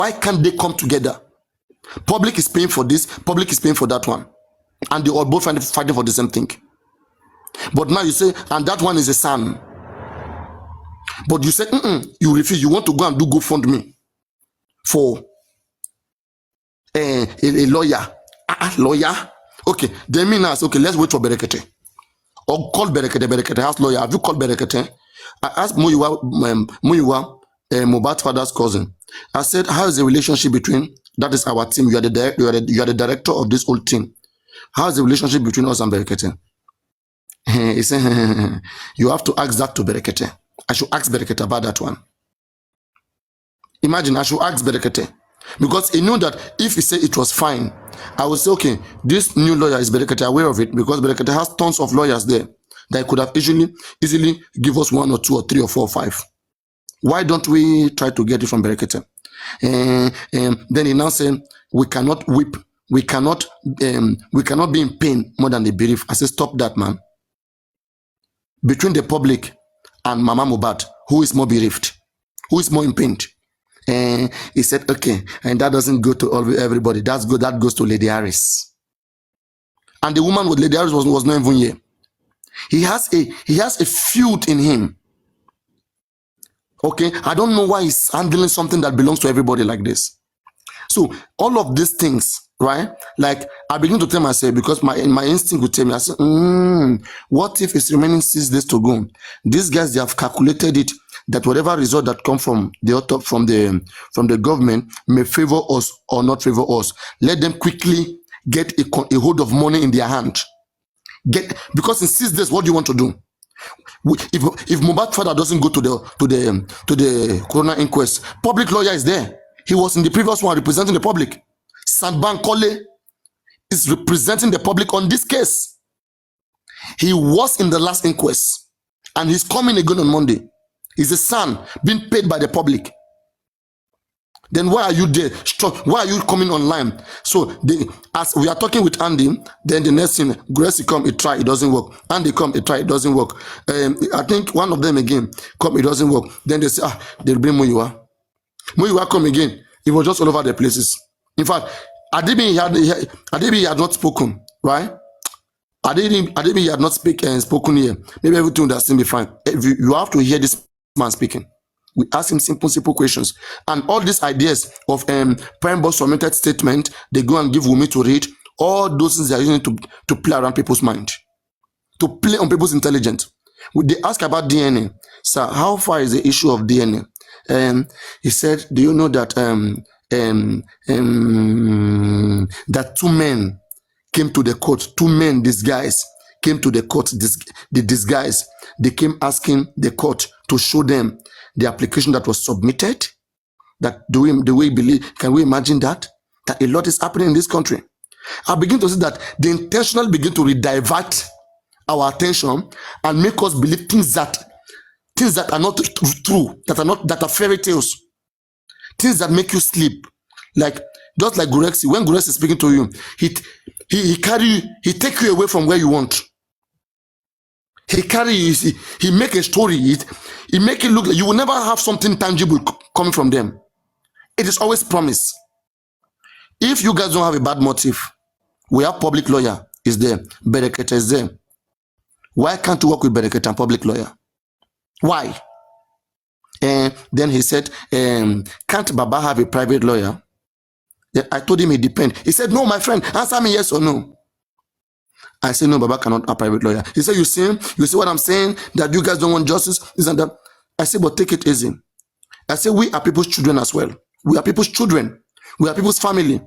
Why can't they come together? Public is paying for this, public is paying for that one. And they are both fighting for the same thing. But now you say, and that one is a son. But you say, you refuse. You want to go and do GoFundMe for a lawyer. Lawyer? Okay, then me now, okay, let's wait for Berekete. Or call Berekete. Berekete has lawyer. Have you called Berekete? I asked Muyiwa, Mohbad's father's cousin. I said, how is the relationship between, that is our team, you are the director of this whole team. How is the relationship between us and Berekete? He said, you have to ask that to Berekete. I should ask Berekete about that one. Imagine, I should ask Berekete. Because he knew that if he said it was fine, I would say, okay, this new lawyer, is Berekete aware of it? Because Berekete has tons of lawyers there that could have easily give us 1 or 2 or 3 or 4 or 5. Why don't we try to get it from Berekete? Then he now said, we cannot weep. We cannot be in pain more than the bereaved. I said, stop that, man. Between the public and Mama Mohbad, who is more bereaved? Who is more in pain? He said, okay, and that doesn't go to everybody. That's good. That goes to Lady Harris. And the woman with Lady Harris was not even here. He has a feud in him. Okay, I don't know why he's handling something that belongs to everybody like this. So all of these things, right? Like I begin to tell myself, because my instinct would tell me, I said, what if it's remaining 6 days to go? These guys, they have calculated it that whatever result that come from the government may favor us or not favor us. Let them quickly get a hold of money in their hand. Because in 6 days, what do you want to do? If Mohbad's father doesn't go to the coroner inquest, public lawyer is there. He was in the previous one representing the public. Sandban Kole is representing the public on this case. He was in the last inquest, and he's coming again on Monday. He's a son being paid by the public. Then why are you there? Why are you coming online? So as we are talking with Andy, then the next thing, Gurexy come, it try, it doesn't work. Andy come, it try, it doesn't work. I think one of them again come, it doesn't work. Then they say, they'll bring Muyiwa. Muyiwa come again. It was just all over the places. In fact, Adibi had not spoken, right? Adibi had not spoken here. Maybe everything would have still be fine. You have to hear this man speaking. We ask him simple questions. And all these ideas of Prime Boss submitted statement, they go and give Wumi to read. All those things they are using to play around people's mind, to play on people's intelligence. They ask about DNA. Sir, how far is the issue of DNA? He said, do you know that that 2 men came to the court, 2 men disguised, came to the court, the disguise. They came asking the court to show them the application that was submitted. That do we believe? Can we imagine that a lot is happening in this country? I begin to see that they intentionally begin to redivert our attention and make us believe things that are not true, that are fairy tales, things that make you sleep. Like just like Gurexy, when Gurexy is speaking to you, he take you away from where you want. He make a story. He make it look like you will never have something tangible coming from them. It is always promise. If you guys don't have a bad motive, we have public lawyer is there, Berekete is there. Why can't you work with Berekete and public lawyer? Why? And then he said, can't Baba have a private lawyer? Then I told him it depends. He said, no, my friend, answer me yes or no. I said, no, Baba cannot have a private lawyer. He said, you see what I'm saying? That you guys don't want justice, this and that. I said, but take it easy. I said, we are people's children as well. We are people's children. We are people's family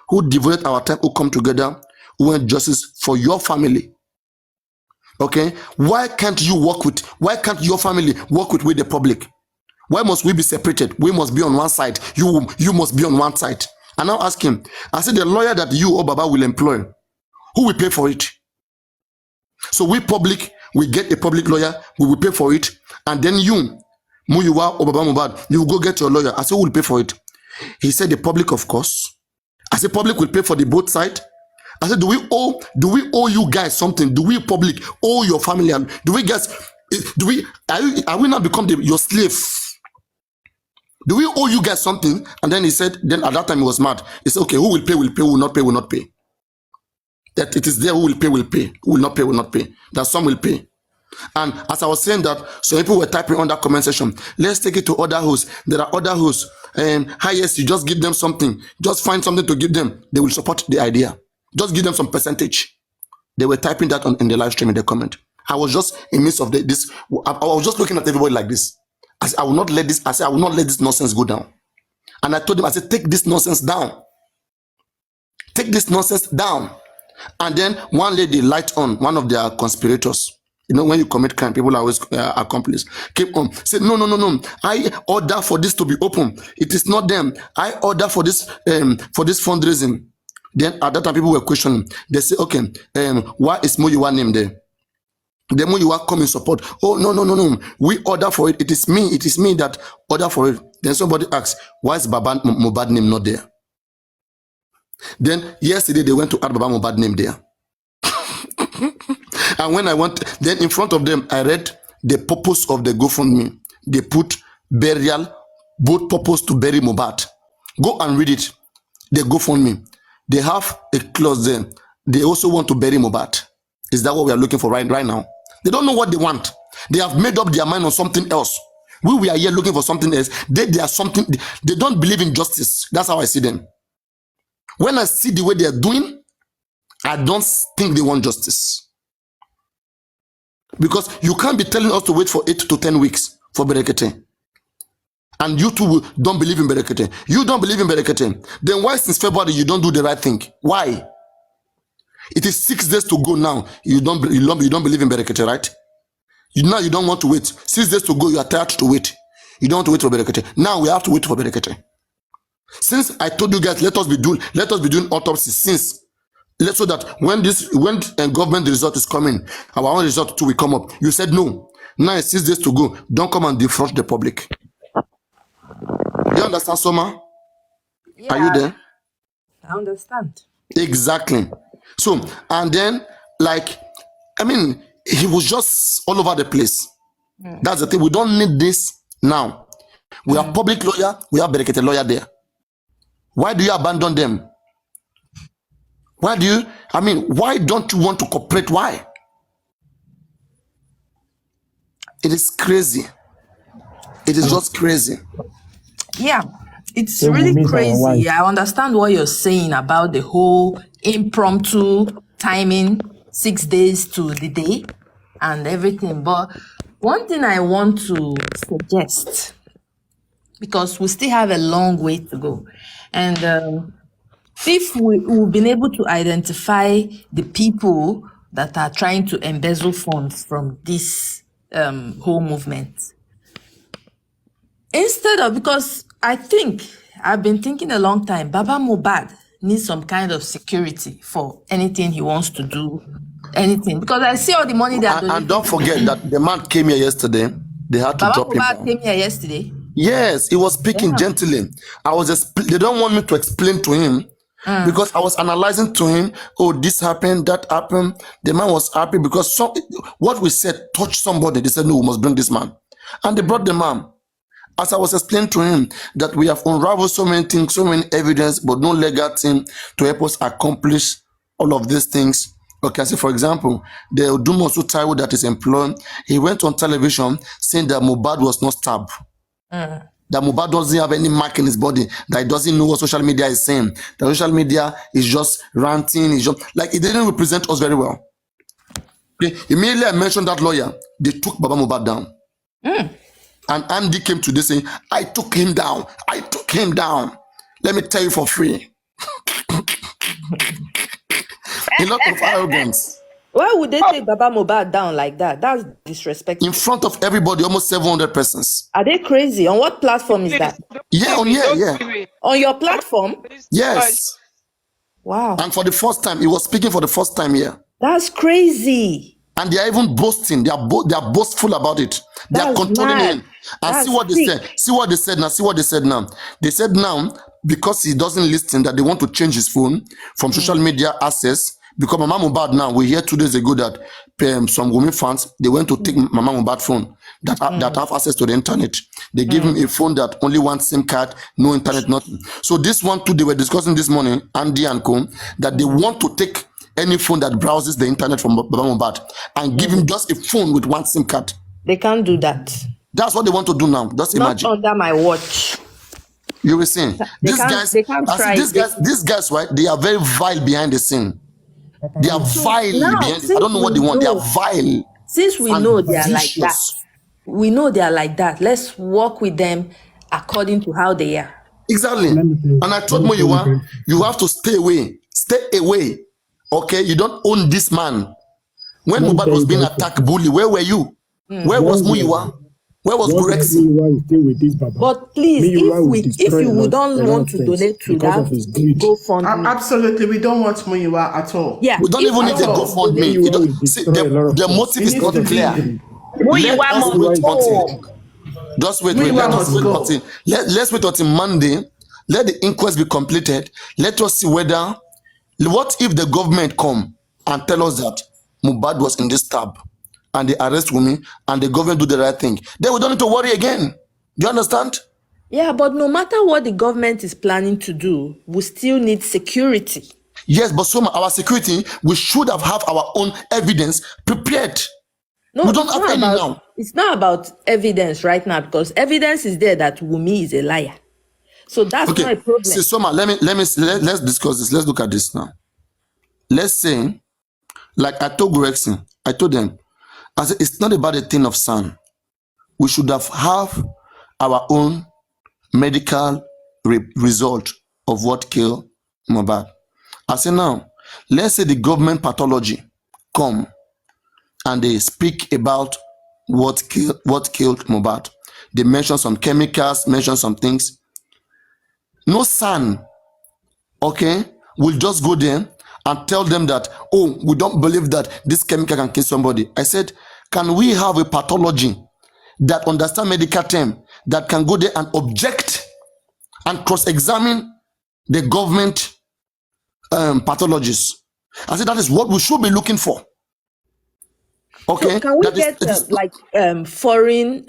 who devoted our time, who come together, who want justice for your family. Okay? Why can't your family work with the public? Why must we be separated? We must be on one side. You must be on one side. I now ask him, I said, the lawyer that you or Baba will employ, who will pay for it? So we public, we get a public lawyer, we will pay for it, and then you, Muyiwa or Baba Mohbad, you will go get your lawyer. I said, who will pay for it? He said, the public, of course. I said, public will pay for the both side. I said, do we owe you guys something? Do we public owe your family? Are we not become your slave? Do we owe you guys something? And then he said, then at that time he was mad. He said, okay, who will pay, who will not pay, will not pay. That it is there, who will pay, who will not pay, will not pay. That some will pay. And as I was saying that, so people were typing on that comment section, let's take it to other hosts. There are other hosts. Highest, you just give them something. Just find something to give them. They will support the idea. Just give them some percentage. They were typing that in the live stream in the comment. I was just in midst of this. I was just looking at everybody like this. I said, I will not let this. I said, I will not let this nonsense go down. And I told them, I said, take this nonsense down. Take this nonsense down. And then one lady light on, one of their conspirators. You know, when you commit crime, people are always accomplices. Keep on. Say, no. I order for this to be open. It is not them. I order for this fundraising. Then at that time, people were questioning. They say, okay, why is Muyiwa name there? The Muyiwa come in support. Oh, no. We order for it. It is me that order for it. Then somebody asks, why is Baba Mohbad name not there? Then yesterday, they went to add Baba Mohbad name there. And when I went, then in front of them, I read the purpose of the GoFundMe. They put burial, both purpose to bury Mohbad. Go and read it. The GoFundMe. They have a clause there. They also want to bury Mohbad. Is that what we are looking for right now? They don't know what they want. They have made up their mind on something else. We are here looking for something else. They are something. They don't believe in justice. That's how I see them. When I see the way they are doing, I don't think they want justice. Because you can't be telling us to wait for 8 to 10 weeks for Berekete. And you too don't believe in Berekete. You don't believe in Berekete. Then why since February you don't do the right thing? Why? It is 6 days to go now. You don't believe in Berekete, right? Now you don't want to wait. 6 days to go, you are tired to wait. You don't want to wait for Berekete. Now we have to wait for Berekete. Since I told you guys, let us be doing autopsy since. So that when government result is coming, our own result too will come up. You said no. Now it's 6 days to go. Don't come and defraud the public. Do you understand, Soma? Yeah, are you there? I understand. Exactly. So, and then, he was just all over the place. That's the thing. We don't need this now. We have public lawyer. We have Berekete lawyer there. Why do you abandon them? Why don't you want to cooperate? Why? It is crazy. It is just crazy. Yeah, it's really crazy. I understand what you're saying about the whole impromptu timing, 6 days to the day and everything. But one thing I want to suggest, because we still have a long way to go, and if we've been able to identify the people that are trying to embezzle funds from this whole movement, instead of, because I've been thinking a long time, Baba Mohbad needs some kind of security for anything he wants to do, anything. Because I see all the money that... And don't forget that the man came here yesterday. They had to drop him down. Baba Mohbad came here yesterday? Yes, he was speaking gently. They don't want me to explain to him because I was analyzing to him, oh, this happened, that happened. The man was happy because what we said touched somebody. They said, no, we must bring this man. And they brought the man. As I was explaining to him that we have unraveled so many things, so many evidence, but no legal team to help us accomplish all of these things. Okay, so for example, the Odumosu Taiwo that is employed, he went on television saying that Mohbad was not stabbed. That Mohbad doesn't have any mark in his body, that he doesn't know what social media is saying. The social media is just ranting, it didn't represent us very well. Okay. Immediately I mentioned that lawyer, they took Baba Mohbad down. And Andy came today saying, I took him down. Let me tell you for free. A lot of arrogance. Why would they take Baba Mohbad down like that? That's disrespectful. In front of everybody, almost 700 persons. Are they crazy? On what platform is that? Yeah, On your platform? Yes. Wow. And for the first time, he was speaking for the first time here. That's crazy. And they are even boasting. They are boastful about it. They are controlling him. And see what they said. See what they said now. They said now, because he doesn't listen, that they want to change his phone from social media access, Because Mama Mohbad now, we hear 2 days ago that some women fans, they went to take Mama Mohbad phone that have access to the internet. They give him a phone that only one SIM card, no internet, nothing. So this one too, they were discussing this morning, Andy and Co, that they want to take any phone that browses the internet from Mama Mohbad and give him just a phone with one SIM card. They can't do that. That's what they want to do now. Just imagine. Not under my watch. You were saying these guys, right? They are very vile behind the scene. They are vile behind. I don't know what they want. They are vile. Since we know they are like that, let's work with them according to how they are. Exactly. And I told Muyiwa, you have to stay away. Stay away. Okay, you don't own this man. When Mohbad was being attacked, bully, where were you? Where was Muyiwa? Where was Gurexy? But please, if you don't want to donate to that GoFundMe. Absolutely, we don't want Muyiwa at all. Yeah, we don't even need a GoFundMe. The motive is not clear. Just wait. Let's wait until Monday. Let the inquest be completed. Let us see what if the government come and tell us that Mohbad was in this tab and they arrest women and the government do the right thing. Then we don't need to worry again. Do you understand? Yeah, but no matter what the government is planning to do, we still need security. Yes, but our security, we should have our own evidence prepared. No, we don't have any now. It's not about evidence right now because evidence is there that Wunmi is a liar. So that's not a problem. See, Soma, let's discuss this. Let's look at this now. Let's say, like I told Gurexy, I told them, I said, it's not about a thing of son. We should have our own medical result of what killed Mohbad. I said, now, let's say the government pathology come and they speak about what killed Mohbad. They mention some chemicals, mention some things. No son, okay, will just go there and tell them that, oh, we don't believe that this chemical can kill somebody. I said, can we have a pathology that understand medical term that can go there and object and cross-examine the government pathologists? I said, that is what we should be looking for. Okay. So can we get foreign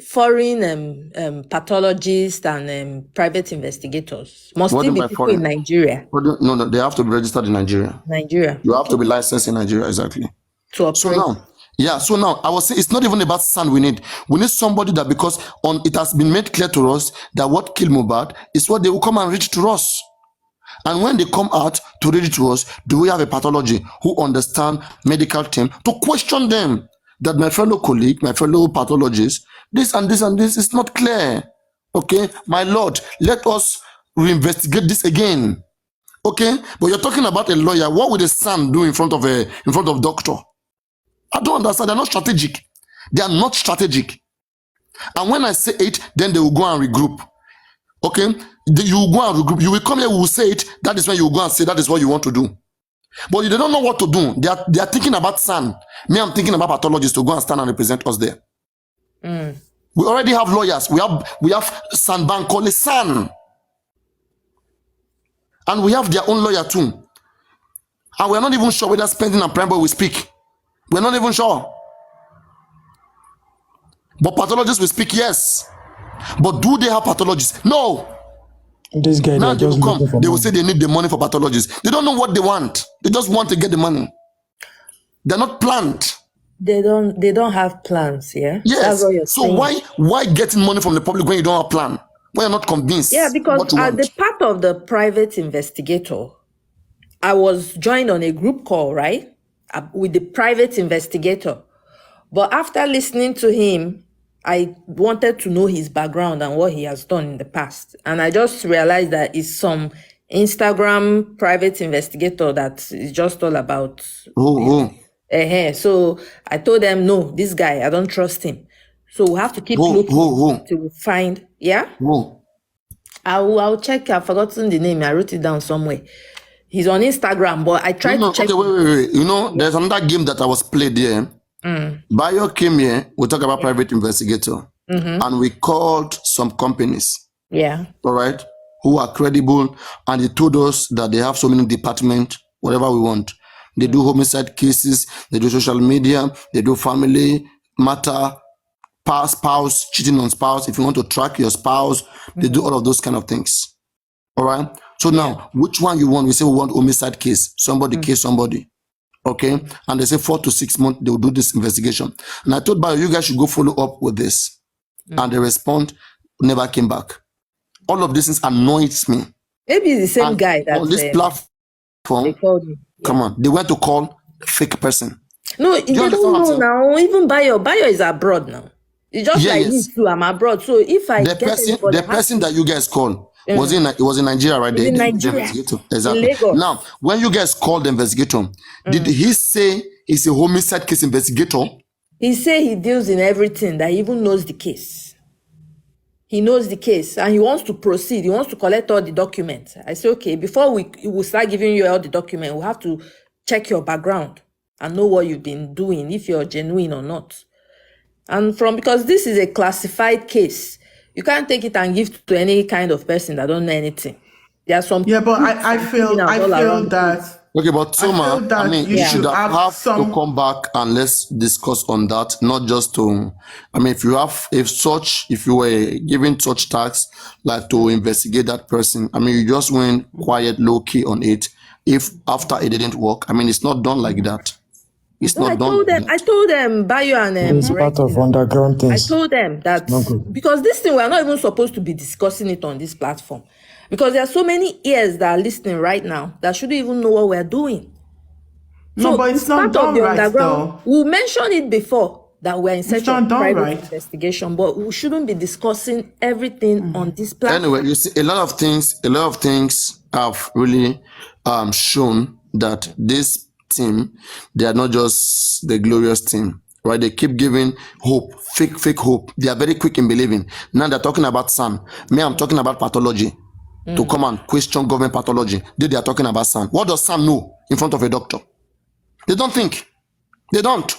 pathologists and private investigators? Must it be people in Nigeria? No, they have to be registered in Nigeria. You have to be licensed in Nigeria, exactly. So now, I was saying it's not even about son we need. We need somebody that, because it has been made clear to us that what killed Mohbad is what they will come and read to us. And when they come out to read it to us, do we have a pathology who understand medical term to question them? That my fellow colleague, my fellow pathologist, this and this and this is not clear. Okay, my lord, let us reinvestigate this again. Okay, but you're talking about a lawyer. What would a son do in front of doctor? I don't understand. They're not strategic. They are not strategic. And when I say it, then they will go and regroup. Okay, you will go and regroup. You will come here, we will say it. That is when you will go and say that is what you want to do. But they don't know what to do. They are thinking about son. Me, I'm thinking about pathologists to go and stand and represent us there. We already have lawyers. We have San Bankole San. And we have their own lawyer too. And we're not even sure whether Spending and Prime Boy will speak. We're not even sure. But pathologists will speak, yes. But do they have pathologists? No. This guy now they will come. They will say they need the money for pathologists. They don't know what they want. They just want to get the money. They're not planned. They don't have plans, yeah? Yes. That's what you're saying. Why getting money from the public when you don't have a plan? When you're not convinced? Yeah, because as the part of the private investigator, I was joined on a group call, right? With the private investigator. But after listening to him, I wanted to know his background and what he has done in the past. And I just realized that it's some Instagram private investigator that is just all about. So I told them, no, this guy, I don't trust him. So we have to keep looking till we find, yeah? I'll check. I've forgotten the name. I wrote it down somewhere. He's on Instagram, but I tried to check. Okay, wait. You know, there's another game that I was played there. Bayo came here, we talk about private investigator, and we called some companies, all right, who are credible, and they told us that they have so many departments, whatever we want. They do homicide cases, they do social media, they do family matter, spouse, cheating on spouse. If you want to track your spouse, they do all of those kind of things. All right. So now, which one you want? We say we want homicide case. Somebody kill somebody. Okay. And they say 4 to 6 months, they will do this investigation. And I told Bayo, you guys should go follow up with this. And they respond, never came back. All of this annoys me. Maybe it's the same And guy that on this they platform, called you. come on, they went to call a fake person. No, they understand don't what I'm know saying? now. Even Bayo is abroad now. It's just like me Yes. too. I'm abroad. So if I The get anybody, the person that you guys called was it was in Nigeria, right? in The Nigeria, investigator. in Exactly. Lagos. Now, when you guys called the investigator, did he say he's a homicide case investigator? He say he deals in everything, that he even knows the case. He knows the case and he wants to proceed. He wants to collect all the documents. I say, okay, before we will start giving you all the documents, we'll have to check your background and know what you've been doing, if you're genuine or not. And because this is a classified case, you can't take it and give to any kind of person that don't know anything. There are some Yeah, but I feel that Okay, but Soma, feel that you you should should have have to some. come back and let's discuss on that, not just to, if you were given such tasks, like to investigate that person, you just went quiet, low key on it. If after it didn't work, it's not done like that. It's No, not done like that. I told them, Bayo and It's part of underground I things. told them that because this thing, we're not even supposed to be discussing it on this platform. Because there are so many ears that are listening right now that shouldn't even know what we're doing. No, but it's not part of done the right, underground. though. We mentioned it before that we're in search not of done private right. investigation, but we shouldn't be discussing everything on this platform. Anyway, you see, a lot of things have really shown that this team, they are not just the glorious team, right? They keep giving hope, fake hope. They are very quick in believing. Now they're talking about SAN. Me, I'm talking about pathology. To come and question government pathology. They are talking about SAN. What does SAN know in front of a doctor? They don't think. They don't.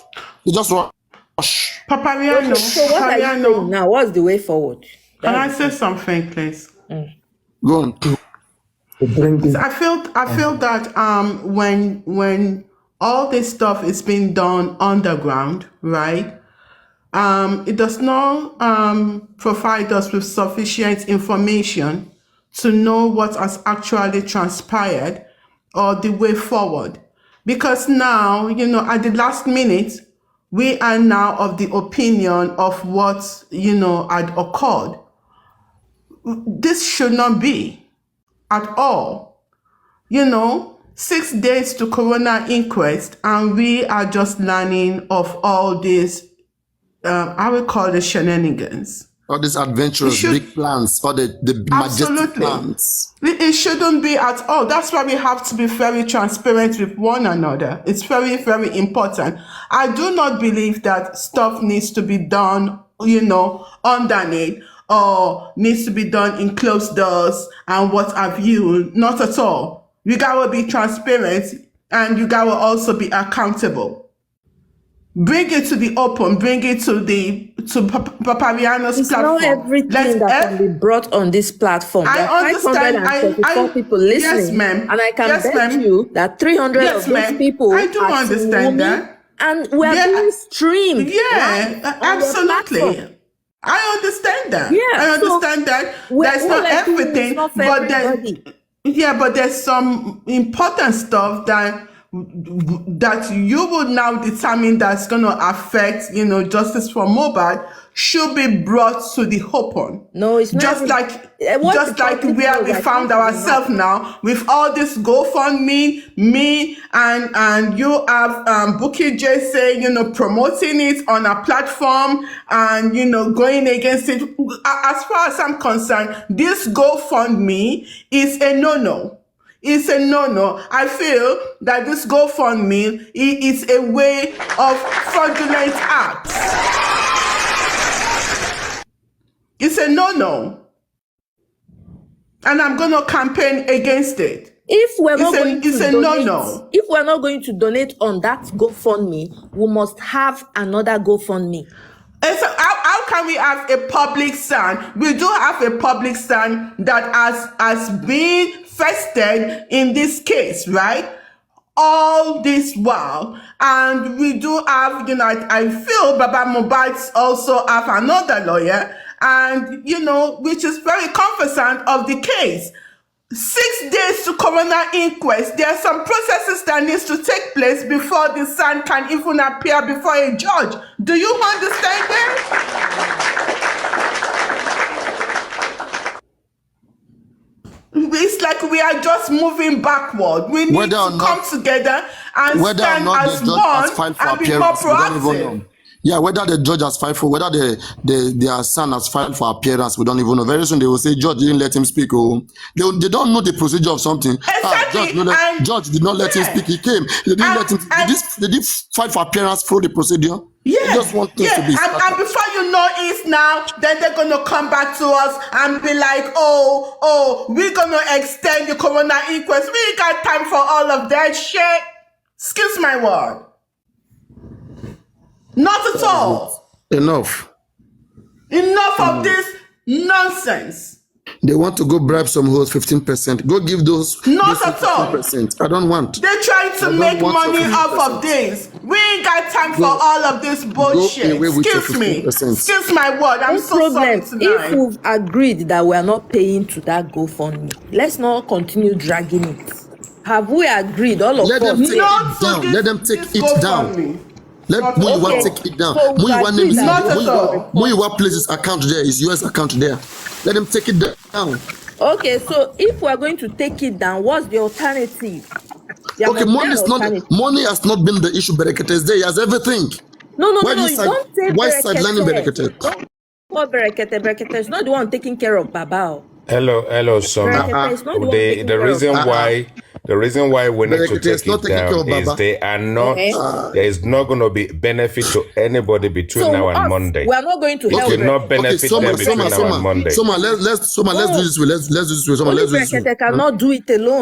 They just rush. Papariano, So what are you saying now? What's the way forward? Can I say something, please? Go on. I feel that when all this stuff is being done underground, right? It does not provide us with sufficient information to know what has actually transpired or the way forward. Because now, at the last minute, we are now of the opinion of what, had occurred. This should not be at all. 6 days to coroner inquest, and we are just learning of all these, I would call it shenanigans. All these adventurous big plans, all the majestic plans. It shouldn't be at all. That's why we have to be very transparent with one another. It's very, very important. I do not believe that stuff needs to be done, underneath, or needs to be done in closed doors and what have you. Not at all. You gotta be transparent and you gotta also be accountable. Bring it to the open. Bring it to Papariano's It's platform. not everything that can be brought on this platform. There are 534 people listening. Yes, ma'am. And I can Yes, bet ma'am. you that 300 Yes, of those ma'am. people I do are understand Wumi, that. and we are being streamed. Yeah, live on your absolutely. platform. I understand that. Yeah, I so understand that. we're That's all not like doing everything, it's not for but everybody. but there's some important stuff that you would now determine that's going to affect, justice for Mohbad should be brought to the open. No, it's not. Just like where we found ourselves now with all this GoFundMe, me and you have Bukky J saying, promoting it on a platform and, going against it. As far as I'm concerned, this GoFundMe is a no-no. It's a no-no. I feel that this GoFundMe is a way of fraudulent acts. It's a no-no. And I'm going to campaign against it. If we're not going to donate, no-no. if we're not going to donate on that GoFundMe, we must have another GoFundMe. And so how can we have a public stand? We do have a public stand that has been vested in this case, right? all this while. And we do have, I feel Baba Mohbad also have another lawyer, and, which is very conversant of the case. 6 days to coroner inquest. There are some processes that needs to take place before the son can even appear before a judge. Do you understand that? It's like we are just moving backward. We need to come together and stand as one and be more proactive. Yeah, whether the judge has filed for, whether their son has filed for appearance, we don't even know. Very soon they will say, Judge didn't let him speak. Oh, they don't know the procedure of something. Exactly. Judge did not let him speak. He came. They didn't let him. They did file for appearance through the procedure. Yeah. They just want things to be started. And before you know it now, then they're going to come back to us and be like, oh, we're going to extend the coroner inquest. We ain't got time for all of that shit. Excuse my word. Not at all. Enough of this nonsense. They want to go bribe some hoes 15%. Go give those. Not at all. 15%. I don't want. They're trying to make money off of this. We ain't got time for all of this bullshit. Excuse me. Excuse my word. I'm so sorry tonight. If we've agreed that we are not paying to that GoFundMe, let's not continue dragging it. Have we agreed? All of us. Let them take it down. Let them take it down. Let Muyiwa take it down. Muyiwa places account there, his US account there. Let him take it down. Okay, so if we're going to take it down, what's the alternative? Money has not been the issue. Berekete is there. He has everything. No, you don't say why sidelining Berekete? What Berekete? Berekete is not the one taking care of Baba. Hello, son. The reason why we need to take it down is there is not going to be benefit to anybody between now and Monday. We are not going to help. It will not benefit them between now and Monday. Let's do this way. Let's do this way. Let's do this way. They cannot do it alone.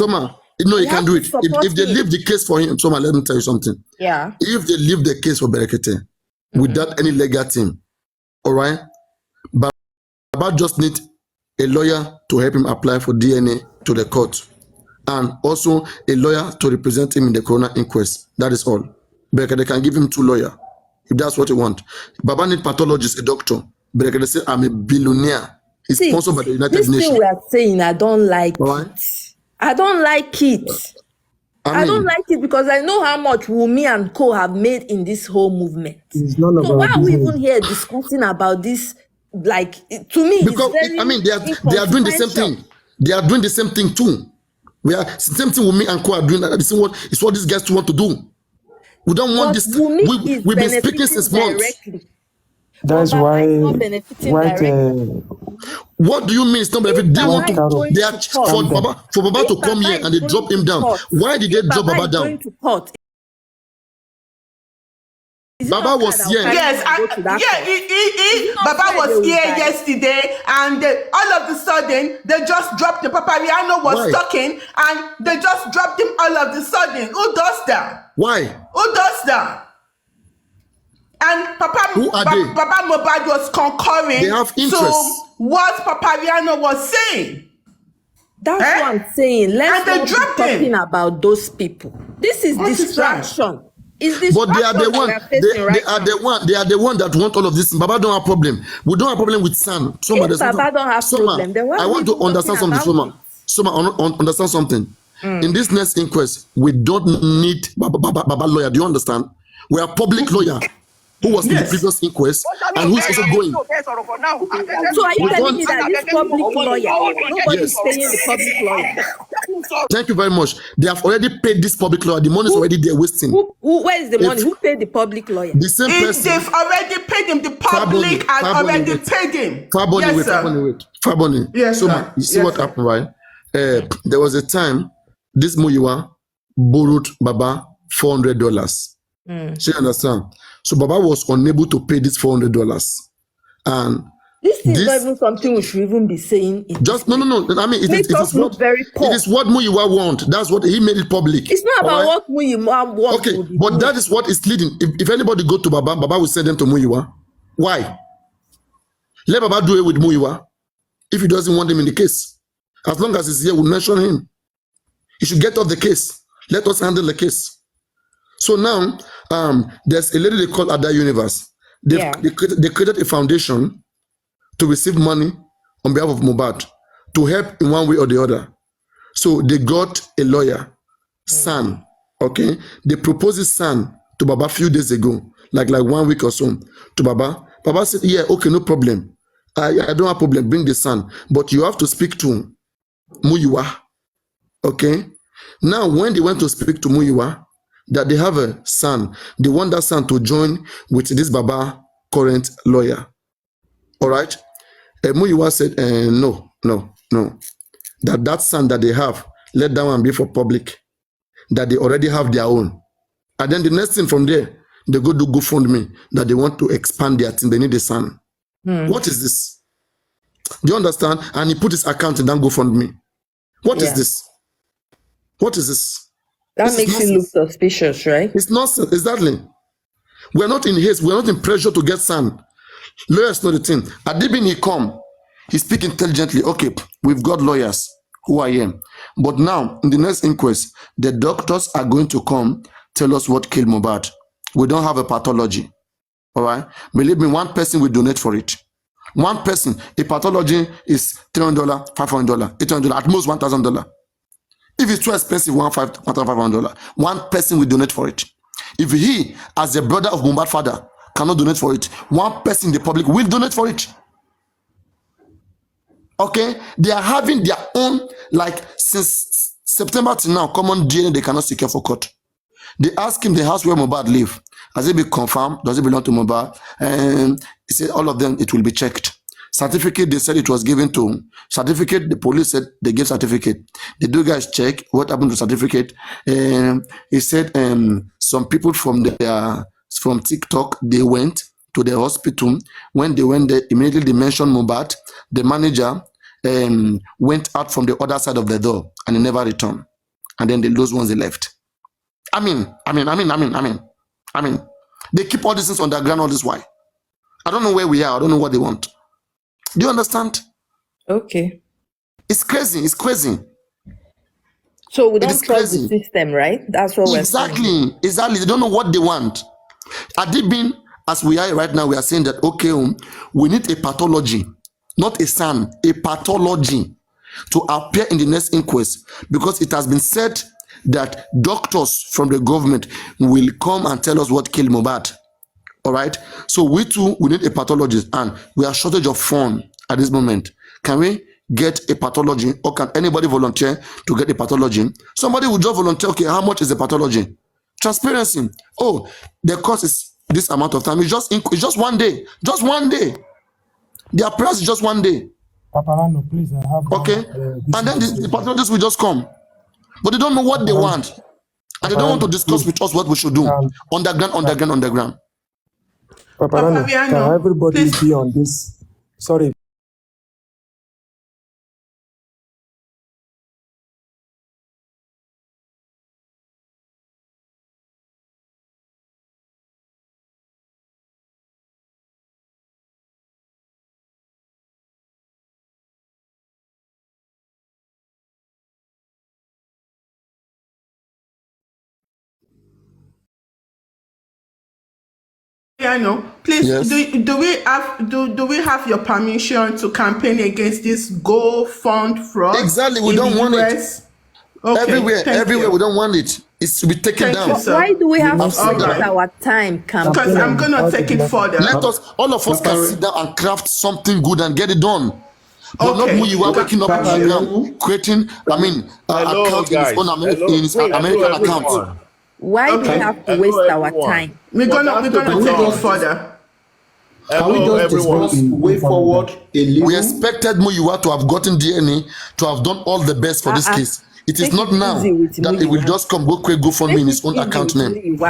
No, he can do it. If they leave the case for him, let me tell you something. Yeah. If they leave the case for Berekete without any legal team, all right, Baba just need a lawyer to help him apply for DNA to the court, and also a lawyer to represent him in the coroner inquest. That is all. Berekete can give him 2 lawyers if that's what he want. Baba need pathologist, a doctor. Berekete say, I'm a billionaire. It's sponsored by the United Nations. This thing we are saying, I don't like it. I don't like it. I don't like it because I know how much Wumi and Co have made in this whole movement. So why are we even here discussing about this? Like, to me, because they are doing the same thing. They are doing the same thing too. Same thing with me and Co are doing. This is what these guys want to do. We don't want this. We've been speaking since months. That's why. What do you mean it's not benefiting? They want to. They are for Baba to come here and they drop him down. Why did they drop Baba down? Baba was here. Yes, Baba was here yesterday, and all of a sudden they just dropped him. Papariano was talking, and they just dropped him all of a sudden. Who does that? Why? Who does that? And Baba Mohbad was concurring to what Papariano was saying. That's what I'm saying. Let's not be talking about those people. This is distraction. But they are the one. They are the one that want all of this. Baba don't have problem. We don't have problem with San. If Baba don't have problem, then I want to understand something. Understand something. In this next inquest, we don't need Baba lawyer. Do you understand? We are public lawyer who was in the previous inquest and who is also going. So are you telling me that this public lawyer, nobody is paying the public lawyer? Thank you very much. They have already paid this public lawyer. The money is already there wasting. Where is the money? Who paid the public lawyer? The same person. They've already paid him. The public has already paid him. Faboni. Yes, so you see what happened, right? There was a time this Muyiwa borrowed Baba $400. So you understand? So Baba was unable to pay this $400, and this is not even something we should even be saying. Just no. I mean, it is what Muyiwa want. That's what he made it public. It's not about what Muyiwa wants. Okay, but that is what is leading. If anybody go to Baba will send them to Muyiwa. Why? Let Baba do it with Muyiwa. If he doesn't want him in the case, as long as he's here, we'll mention him. He should get off the case. Let us handle the case. So now, there's a lady they call Ada Universe. They created a foundation to receive money on behalf of Mohbad to help in one way or the other. So they got a lawyer, son. Okay, they proposed his son to Baba a few days ago, like 1 week or so, to Baba. Baba said, "Yeah, okay, no problem. I don't have problem. Bring the son, but you have to speak to Muyiwa." Okay. Now, when they went to speak to Muyiwa, that they have a son, they want that son to join with this Baba current lawyer. All right. Muyiwa said, no. That son that they have, let that one be for public. That they already have their own. And then the next thing from there, they go do GoFundMe that they want to expand their thing. They need a son. What is this? Do you understand? And he put his account in that GoFundMe. What is this? What is this? That makes it look suspicious, right? It's nonsense. Exactly. We're not in haste. We're not in pressure to get son. Lawyers know the thing. Adibin, he come. He speak intelligently. Okay, we've got lawyers who I am. But now, in the next inquest, the doctors are going to come tell us what killed Mohbad. We don't have a pathology. All right? Believe me, one person will donate for it. One person, a pathology is $300, $500, $800, at most $1,000. If it's too expensive, $1,500, one person will donate for it. If he, as a brother of Mohbad's father, cannot donate for it, one person in the public will donate for it. Okay? They are having their own, like, since September till now, common DNA they cannot secure for court. They ask him the house where Mohbad live. Has it been confirmed? Does it belong to Mohbad? And he said all of them, it will be checked. Certificate, they said it was given to certificate. The police said they gave certificate. The two guys check what happened to certificate. He said some people from TikTok, they went to the hospital. When they went there, immediately they mentioned Mohbad. The manager went out from the other side of the door and he never returned. And then those ones they left. I mean, they keep all these things underground all this while. I don't know where we are. I don't know what they want. Do you understand? Okay. It's crazy. It's crazy. So we don't trust the system, right? That's what we're saying. Exactly. They don't know what they want. Adibin, as we are right now, we are saying that, okay, we need a pathology, not a son, a pathology to appear in the next inquest, because it has been said that doctors from the government will come and tell us what killed Mohbad. All right. So we too, we need a pathologist, and we are shortage of funds at this moment. Can we get a pathology, or can anybody volunteer to get a pathology? Somebody will just volunteer. Okay, how much is the pathology? Transparency. Oh, the cost is this amount of time. It's just 1 day. Just 1 day. Their price is just 1 day. Papariano, please, I have. Okay, and then the pathologists will just come, but they don't know what they want, and they don't want to discuss with us what we should do. Underground. Papariano, can everybody be on this? Sorry. Please, yes. do we have your permission to campaign against this GoFund fraud? Exactly, we don't want it. Okay, everywhere we don't want it. It's to be taken down. Why do we have to waste our time campaigning? Because I'm gonna take it further. All of us can sit down and craft something good and get it done. But not Muyiwa waking up now, creating, account in his American account. Why do we have to waste our time? We're gonna take it further. Can we just discuss way forward a little? We expected Muyiwa to have gotten DNA, to have done all the best for this case. It is not now that it will just come go for me in his own account name. No.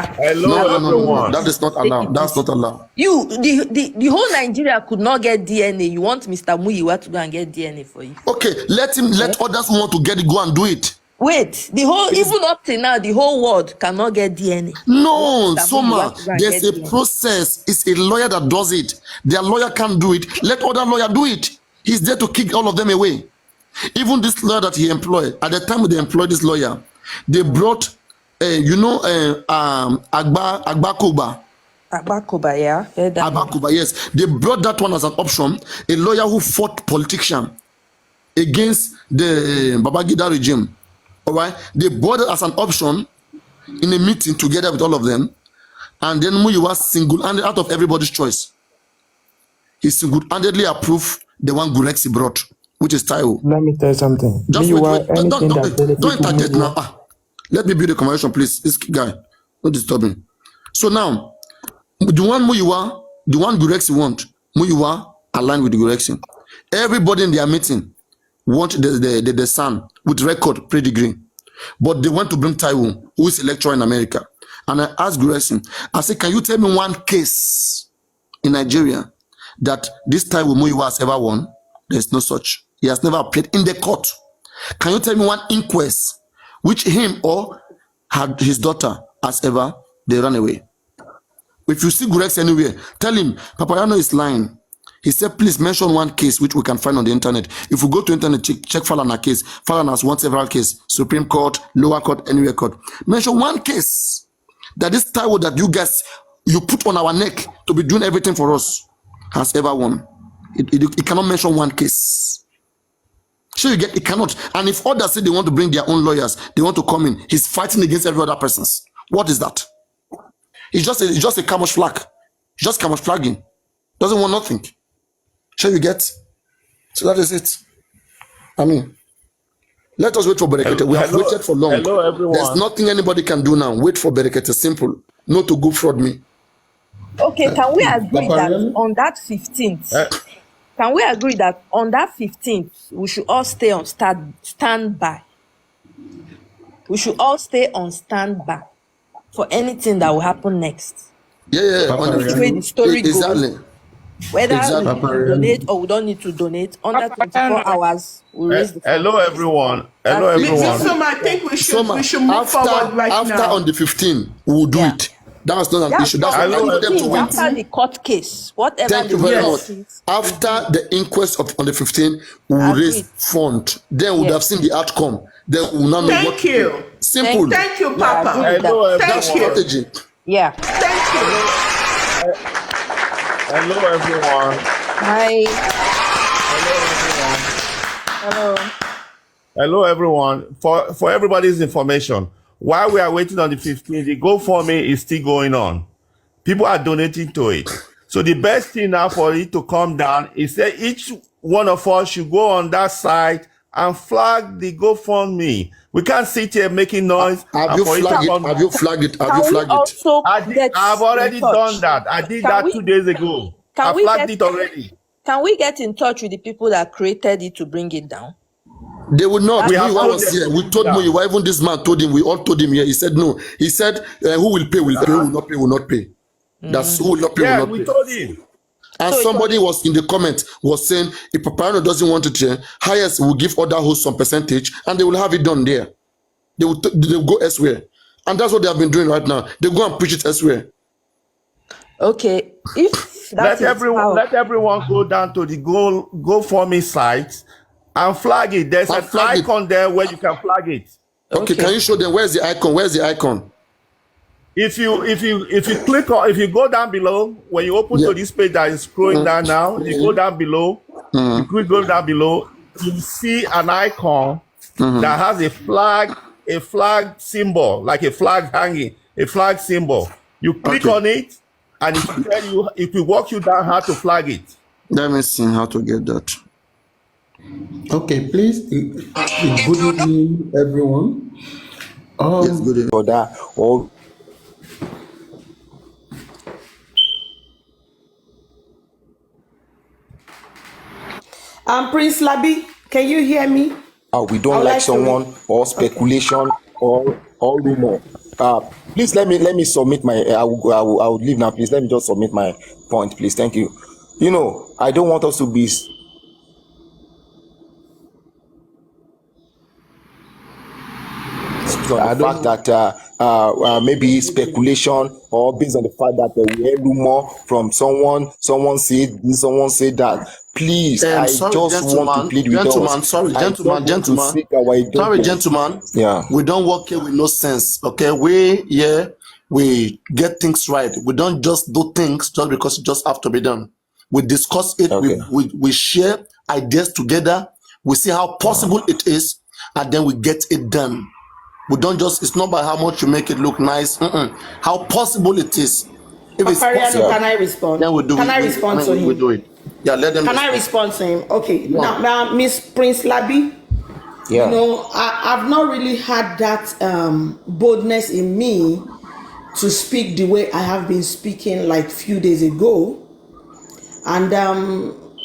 That is not allowed. That's not allowed. The whole Nigeria could not get DNA. You want Mr. Muyiwa to go and get DNA for you? Okay, let others who want to get it go and do it. Wait, even up till now, the whole world cannot get DNA. No, Soma, there's a process. It's a lawyer that does it. Their lawyer can't do it. Let other lawyer do it. He's there to kick all of them away. Even this lawyer that he employed, at the time they employed this lawyer, they brought Agbakuba. Agbakuba, yeah. Agbakuba, yes. They brought that one as an option. A lawyer who fought politician against the Babangida regime. All right. They brought it as an option in a meeting together with all of them. And then Muyiwa single-handed, out of everybody's choice, he single-handedly approved the one Gurexy brought, which is Taiwo. Let me tell you something. Just wait. Don't interject now. Let me build a conversation, please. This guy, don't disturb me. So now, the one Muyiwa, the one Gurexy want, Muyiwa aligned with the Gurexy. Everybody in their meeting want the son with record pre-degree. But they want to bring Taiwo, who is a lecturer in America. And I asked Gurexy, I said, can you tell me one case in Nigeria that this Taiwo Muyiwa has ever won? There's no such. He has never appeared in the court. Can you tell me one inquest which him or his daughter has ever, they ran away? If you see Gurexy anywhere, tell him, Papariano is lying. He said, please mention one case which we can find on the internet. If we go to internet, check Falana case. Falana has won several cases. Supreme Court, lower court, anywhere court. Mention one case that this Taiwo that you guys, you put on our neck to be doing everything for us has ever won. It cannot mention one case. So you get, it cannot. And if others say they want to bring their own lawyers, they want to come in, he's fighting against every other person's. What is that? It's just a camouflage. Just camouflaging. Doesn't want nothing. Sure you get? So that is it. I mean, let us wait for Berekete. We have waited for long. Hello, everyone. There's nothing anybody can do now. Wait for Berekete. Simple. Not to go fraud me. Okay, can we agree that on that 15th, can we agree that on that 15th, we should all stay on standby? We should all stay on standby for anything that will happen next. Yeah. Which way the story exactly. goes. Whether we donate or we don't need to donate, under 24 hours, we raise the fund. Hello, everyone. Hello, everyone. So I think we should move forward right after now. On the 15th, we will do it. That's not an issue. That's what I need them to wait. After the court case, whatever. Thank you very much. After the inquest on the 15th, we will raise fund. Then we would have seen the outcome. Then we will now know what. Thank you. Simple. Thank you, Papa. Hello, everyone. Thank you. Strategy. Yeah. Thank you. Hello, everyone. Hi. Hello, everyone. Hello. Hello, everyone. For everybody's information, while we are waiting on the 15th, the GoFundMe is still going on. People are donating to it. So the best thing now for it to come down is that each one of us should go on that site and flag the GoFundMe. We can't sit here making noise. Have you flagged it? I've already done that. I did that 2 days ago. I flagged it already. Can we get in touch with the people that created it to bring it down? They would not. We told Muyiwa, even this man told him, we all told him here. He said no. He said, who will pay, will pay, who will not pay, will not pay. That's who will not pay, will not pay. We told him. And somebody was in the comment was saying, if Papariano doesn't want it here, highest will give other hosts some percentage and they will have it done there. They will go elsewhere. And that's what they have been doing right now. They go and preach it elsewhere. Okay. If that let everyone go down to the GoFundMe site and flag it. There's an icon there where you can flag it. Okay, can you show them where's the icon? Where's the icon? If you click on, if you go down below, when you open to this page that is scrolling down now, you go down below, you click go down below, you see an icon that has a flag symbol, like a flag hanging, a flag symbol. You click on it, and it will tell you, it will walk you down how to flag it. Let me see how to get that. Okay, please. Good evening, everyone. Yes, good evening. For that, or Prince Labi, can you hear me? we don't like someone or speculation or rumor. Please let me submit my. I will leave now. Please let me just submit my point, please. Thank you. You know, I don't want us to be. On the fact that maybe speculation or based on the fact that we hear rumor from someone said this, someone said that. Please, I sorry, just want to plead with us. Sorry, gentlemen. Yeah. We don't work here with no sense. Okay, we get things right. We don't just do things just because it just have to be done. We discuss it. Okay. We share ideas together. We see how possible it is, and then we get it done. We don't just. It's not by how much you make it look nice. How possible it is. If it's possible, can I respond? then we do. Can I respond to him? We do it. Yeah, let them. Can I respond to him? Okay. Yeah. Now, Miss Prince Labi, Yeah. you know, I've not really had that boldness in me to speak the way I have been speaking like few days ago. And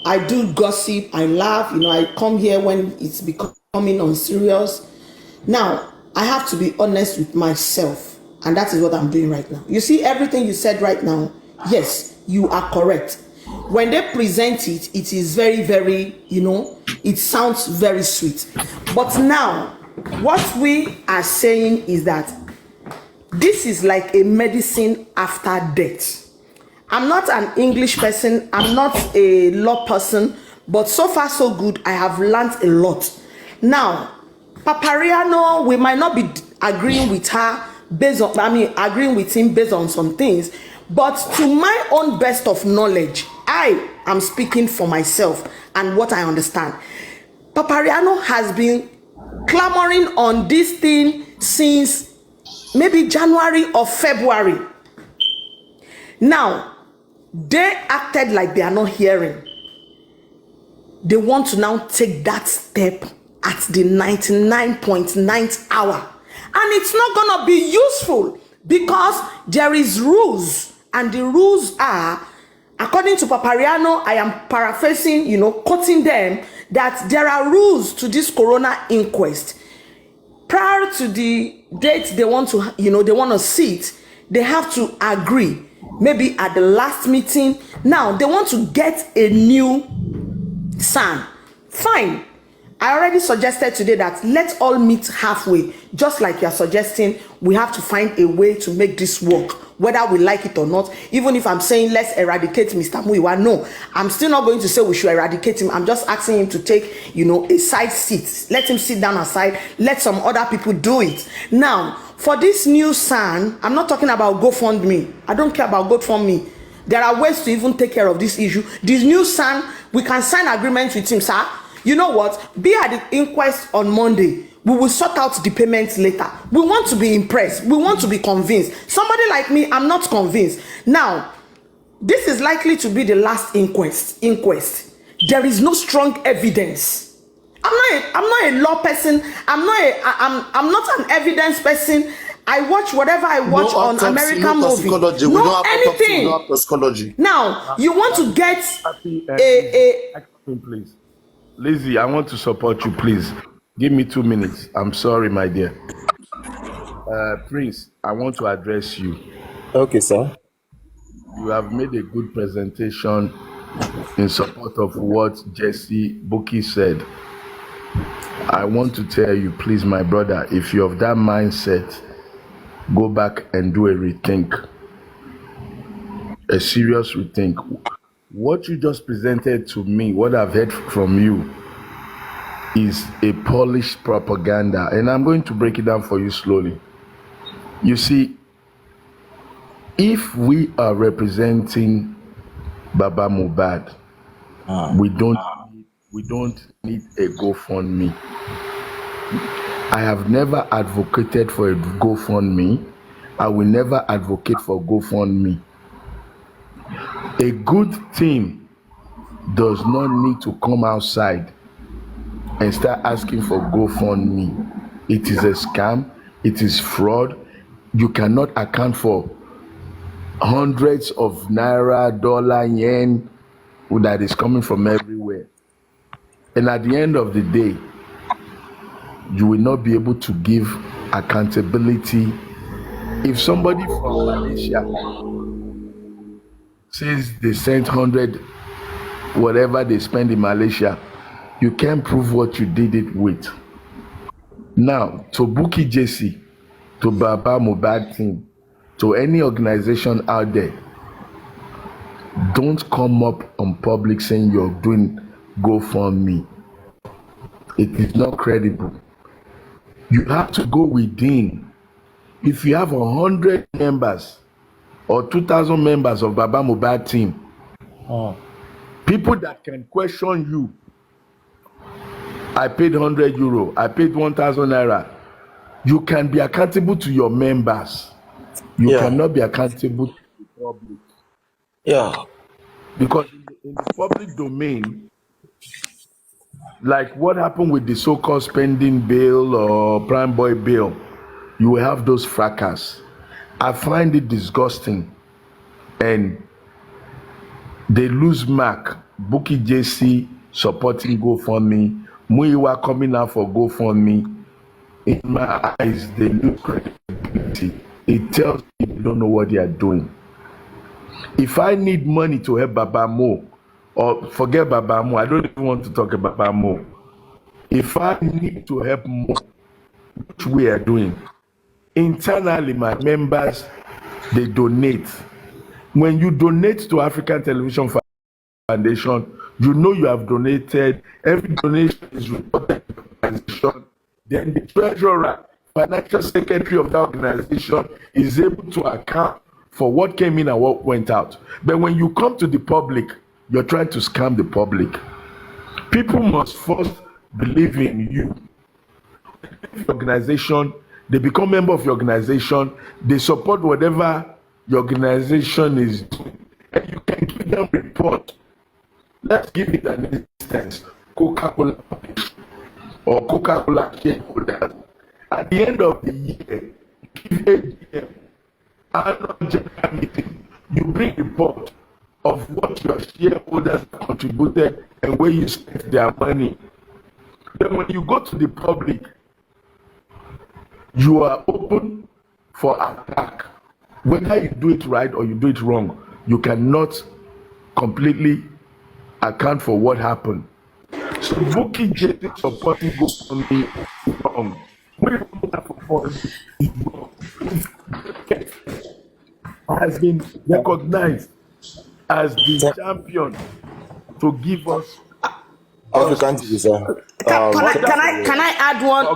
I do gossip, I laugh, you know, I come here when it's becoming unserious. Now, I have to be honest with myself, and that is what I'm doing right now. You see, everything you said right now, yes, you are correct. When they present it, it is very, very, you know, it sounds very sweet. But now, what we are saying is that this is like a medicine after death. I'm not an English person, I'm not a law person, but so far so good, I have learned a lot. Now, Papariano, we might not be agreeing with her based on, agreeing with him based on some things, but to my own best of knowledge, I am speaking for myself and what I understand. Papariano has been clamoring on this thing since maybe January or February. Now, they acted like they are not hearing. They want to now take that step at the 99.9th hour. And it's not going to be useful because there is rules. And the rules are, according to Papariano, I am paraphrasing, you know, quoting them, that there are rules to this corona inquest. Prior to the date they want to, you know, they want to sit, they have to agree. Maybe at the last meeting. Now, they want to get a new SAN. Fine. I already suggested today that let's all meet halfway. Just like you're suggesting, we have to find a way to make this work, whether we like it or not. Even if I'm saying let's eradicate Mr. Muyiwa, no. I'm still not going to say we should eradicate him. I'm just asking him to take, you know, a side seat. Let him sit down aside. Let some other people do it. Now, for this new SAN, I'm not talking about GoFundMe. I don't care about GoFundMe. There are ways to even take care of this issue. This new SAN, we can sign agreements with him, sir. You know what? Be at the inquest on Monday. We will sort out the payments later. We want to be impressed. We want to be convinced. Somebody like me, I'm not convinced. Now, this is likely to be the last inquest. There is no strong evidence. I'm not a law person. I'm not an evidence person. I watch whatever I watch on American movie. No anything. Now, you want to get please. Lizzie, I want to support you, please. Give me 2 minutes. I'm sorry, my dear. Prince, I want to address you. Okay, sir. You have made a good presentation in support of what Jesse Buki said. I want to tell you, please, my brother, if you have that mindset, go back and do a rethink. A serious rethink. What you just presented to me, what I've heard from you, is a polished propaganda. And I'm going to break it down for you slowly. You see, if we are representing Baba Mohbad, we don't need a GoFundMe. I have never advocated for a GoFundMe. I will never advocate for GoFundMe. A good team does not need to come outside and start asking for GoFundMe. It is a scam. It is fraud. You cannot account for hundreds of naira, dollar, yen that is coming from everywhere. And at the end of the day, you will not be able to give accountability. If somebody from Malaysia says they sent 100, whatever they spend in Malaysia, you can't prove what you did it with. Now, to Buki Jesse, to Baba Mohbad team, to any organization out there, Don't come up on public saying you're doing GoFundMe. It is not credible. You have to go within. If you have 100 members or 2,000 members of Baba Mohbad team, people that can question you, I paid 100 euro, I paid 1,000 naira. You can be accountable to your members. You cannot be accountable to the public. Yeah. Because in the public domain, like what happened with the so-called spending bill or prime boy bill, you will have those fracas. I find it disgusting. And they lose mark. Bukky JC supporting GoFundMe, Muyiwa coming out for GoFundMe. In my eyes, they lose credibility. It tells me they don't know what they are doing. If I need money to help Baba Mo, or forget Baba Mo, I don't even want to talk about Baba Mo. If I need to help Mo, which we are doing, internally my members, they donate. When you donate to African Television Foundation, you know you have donated. Every donation is reported to the organization. Then the treasurer, financial secretary of the organization is able to account for what came in and what went out. But when you come to the public, you're trying to scam the public. People must first believe in you. The organization, they become member of your organization, they support whatever your organization is doing, and you can give them report. Let's give it an instance. Coca-Cola or Coca-Cola shareholders. At the end of the year, give AGM, annual general meeting, you bring report of what your shareholders contributed and where you spent their money. Then when you go to the public, you are open for attack. Whether you do it right or you do it wrong, you cannot completely account for what happened. So Bukky JC supporting GoFundMe is wrong. Has been recognized as the champion to give us. African TV, sir. Can I add one?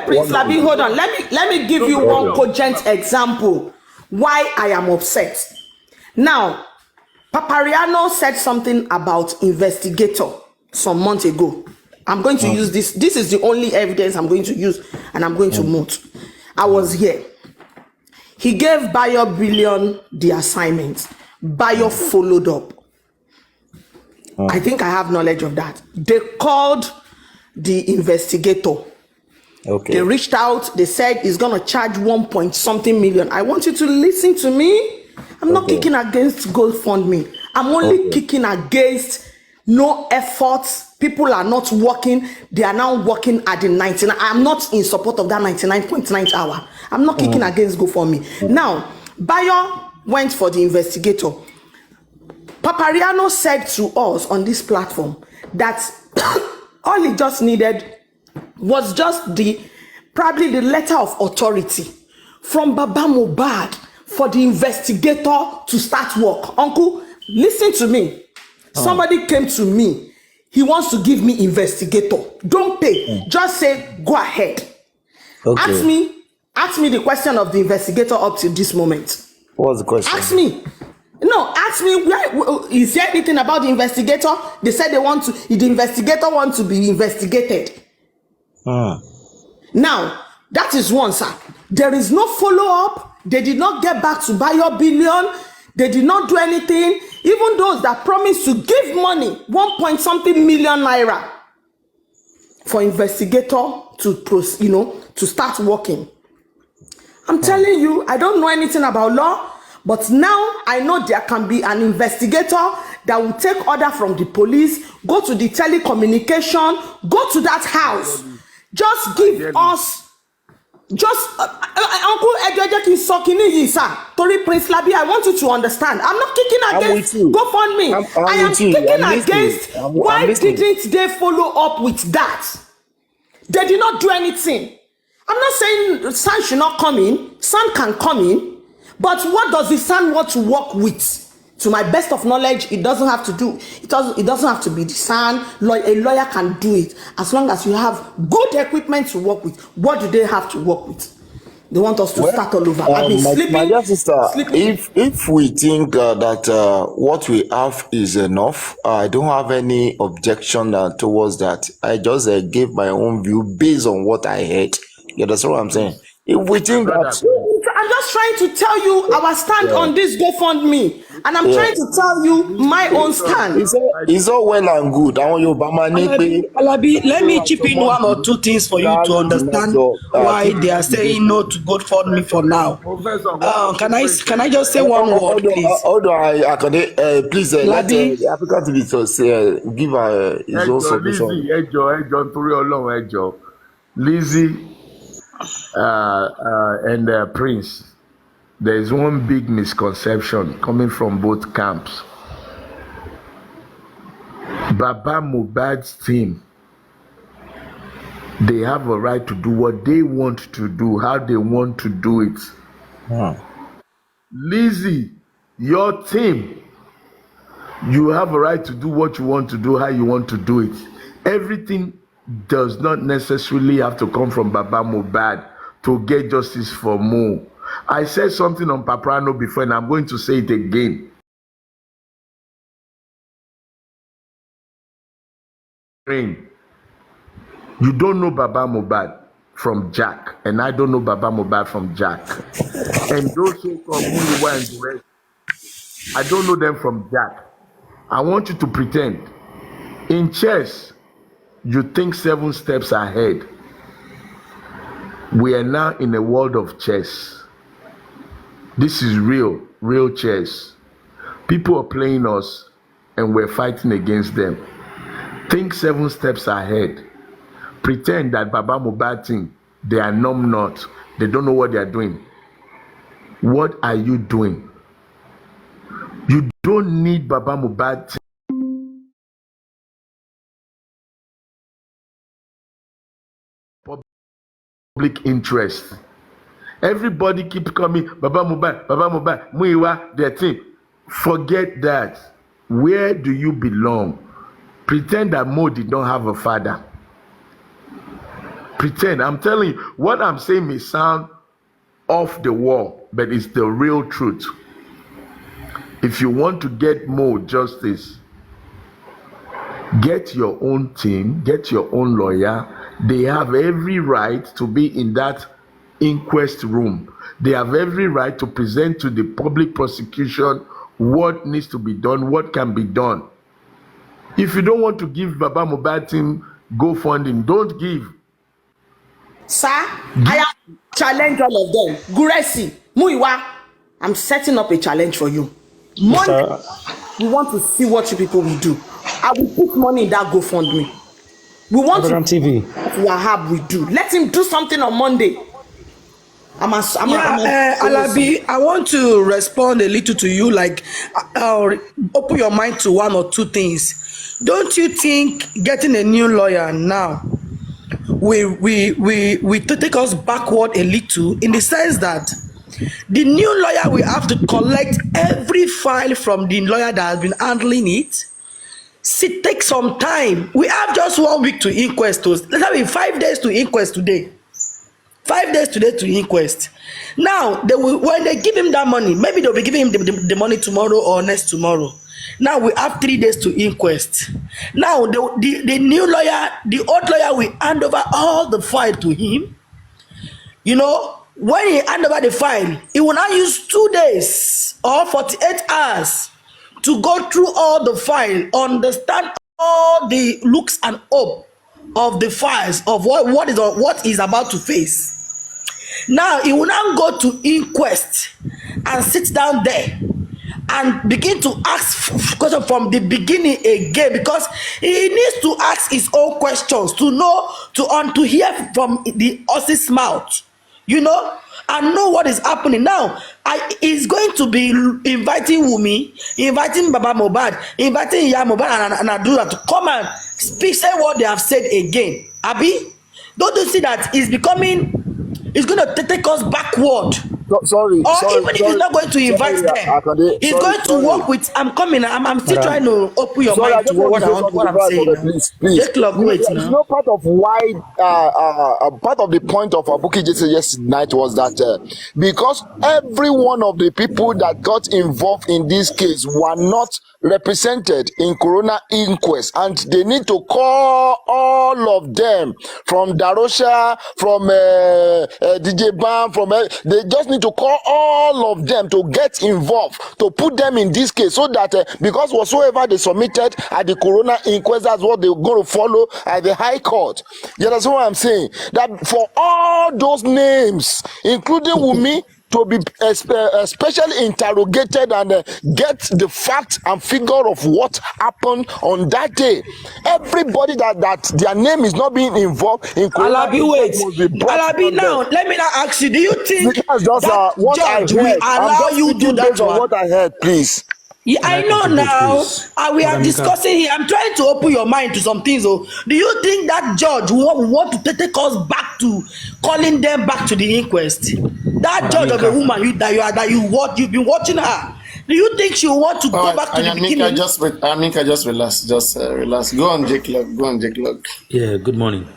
Prince Labi, hold on. Let me give you one cogent example why I am upset. Now, Papariano said something about investigator some months ago. I'm going to use this. This is the only evidence I'm going to use, and I'm going to mute. I was here. He gave Bayo Billion the assignment. Bayo followed up. I think I have knowledge of that. They called the investigator. Okay. They reached out. They said he's going to charge 1.something million. I want you to listen to me. I'm not kicking against GoFundMe. I'm only kicking against no efforts. People are not working. They are now working at the 99. I'm not in support of that 99.9 hour. I'm not kicking against GoFundMe. Now, Bayo went for the investigator. Papariano said to us on this platform that all he just needed was just probably the letter of authority from Baba Mohbad for the investigator to start work. Uncle, listen to me. Somebody came to me. He wants to give me investigator. Don't pay. Just say, go ahead. Okay. Ask me the question of the investigator up to this moment. What's the question? Ask me. No, ask me, is there anything about the investigator? They said the investigator wants to be investigated. Now, that is one, sir. There is no follow-up. They did not get back to Bayo Billion. They did not do anything. Even those that promised to give money, 1.something million naira for investigator to start working. I'm telling you, I don't know anything about law, but now I know there can be an investigator that will take order from the police, go to the telecommunication, go to that house, just give us. Uncle Edward Sokini, sir. Tori Prince Labi, I want you to understand. I'm not kicking against GoFundMe. I am kicking against why didn't they follow up with that? They did not do anything. I'm not saying San should not come in. San can come in. But what does the San want to work with? To my best of knowledge, it doesn't have to be the SAN. A lawyer can do it as long as you have good equipment to work with. What do they have to work with? They want us to start all over. I've been sleeping. My dear sister, if we think that what we have is enough, I don't have any objection towards that. I just gave my own view based on what I heard. You understand what I'm saying? If we think that, I'm just trying to tell you our stand on this GoFundMe, and I'm trying to tell you my own stand. It's all well and good. I want you, Alabi, let me chip in one or two things for you to understand why they are saying no to GoFundMe for now. Can I just say one word, please? Hold on, I can please let the African TV to say give his own submission. Lizzie and Prince, there is one big misconception coming from both camps. Baba Mohbad's team, they have a right to do what they want to do, how they want to do it. Lizzie, your team, you have a right to do what you want to do, how you want to do it. Everything does not necessarily have to come from Baba Mohbad to get justice for Mo. I said something on Papariano before, and I'm going to say it again. You don't know Baba Mohbad from Jack, and I don't know Baba Mohbad from Jack. And those who come Muyiwa and Gurexy, I don't know them from Jack. I want you to pretend. In chess, you think 7 steps ahead. We are now in a world of chess. This is real chess. People are playing us and we're fighting against them. Think 7 steps ahead. Pretend that Baba Mohbad thing, they are numb not. They don't know what they are doing. What are you doing? You don't need Baba Mohbad public interest. Everybody keep coming, Baba Mohbad, Muyiwa, their team. Forget that. Where do you belong? Pretend that Mo did not have a father. Pretend. I'm telling you, what I'm saying may sound off the wall, but it's the real truth. If you want to get Mo justice, get your own team, get your own lawyer. They have every right to be in that inquest room. They have every right to present to the public prosecution what needs to be done, what can be done. If you don't want to give Baba Mohbad team GoFundMe, don't give. Sir, I am challenge all of them. Gurexy, Muyiwa, I'm setting up a challenge for you. Monday, we want to see what you people will do. I will put money in that GoFundMe. We want to see what Wahab will do. Let him do something on Monday. Alabi, I want to respond a little to you, like open your mind to one or two things. Don't you think getting a new lawyer now we take us backward a little, in the sense that the new lawyer will have to collect every file from the lawyer that has been handling it. See, take some time. We have just 1 week to inquest. Let's have 5 days to inquest today. 5 days today to inquest. Now, when they give him that money, maybe they'll be giving him the money tomorrow or next tomorrow. Now we have 3 days to inquest. Now the new lawyer, the old lawyer will hand over all the file to him. You know, when he hand over the file, he will now use 2 days or 48 hours to go through all the file, understand all the looks and hope of the files of what is about to face. Now he will now go to inquest and sit down there and begin to ask questions from the beginning again, because he needs to ask his own questions to know, to hear from the horse's mouth, you know, and know what is happening. Now he's going to be inviting Wumi, inviting Baba Mohbad, inviting Iya Mohbad and Adura to come and speak, say what they have said again. Abi, don't you see that it's going to take us backward? sorry, Or sorry, even if sorry, he's not going to invite sorry, them, he's sorry, going to work with. I'm coming. I'm still Madam, trying to open your sorry, I mind to just want to say something what I'm before I saying forget, now. please, please. Take log wait now. Part of why, part of the point of Abuki just yesterday night was that because every one of the people that got involved in this case were not represented in Corona inquest, and they need to call all of them from Darosha, from DJ Bam, they just need to call all of them to get involved, to put them in this case, so that because whatsoever they submitted at the Corona inquest, that's what they're going to follow at the High Court. You understand what I'm saying? That for all those names, including Wumi, to be especially interrogated and get the fact and figure of what happened on that day. Everybody that their name is not being involved in Corona Alabi, wait. must be brought Alabi, from now, them. let me now ask you, do you think That's just that what I judge will heard. I'm allow just you do speaking that based on one? what I heard, please. Yeah, can I I know contribute, now. please? We are Madam Yinka. discussing here. I'm trying to open your mind to some things. Oh, do you think that judge will want to take us back to calling them back to the inquest? That Madam judge of a Yinka. woman you've been watching her. Do you think she will want to All go right, back to the beginning? just relax. Just relax. Go on, Jake Log. Go on, Jake Log. Yeah, good morning.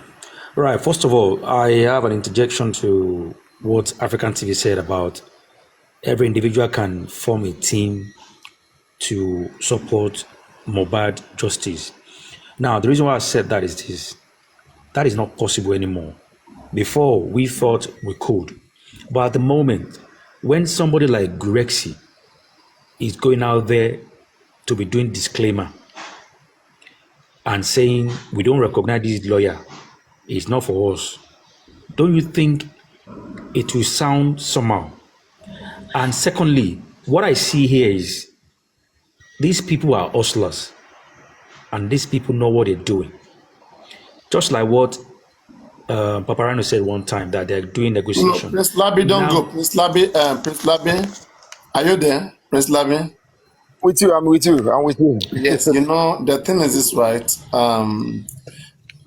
Right, first of all, I have an interjection to what African TV said about every individual can form a team to support Mohbad justice. Now, the reason why I said that is this. That is not possible anymore. Before, we thought we could. But at the moment, when somebody like Gurexy is going out there to be doing disclaimer and saying, we don't recognize this lawyer, it's not for us, don't you think it will sound somehow? And secondly, what I see here is these people are hustlers and these people know what they're doing. Just like what Papariano said one time, that they're doing No, negotiation. Prince Labi, don't Now, go. Prince Labi, are you there? Prince Labi? With you, I'm with you. I'm with you. Yes, the thing is this, right?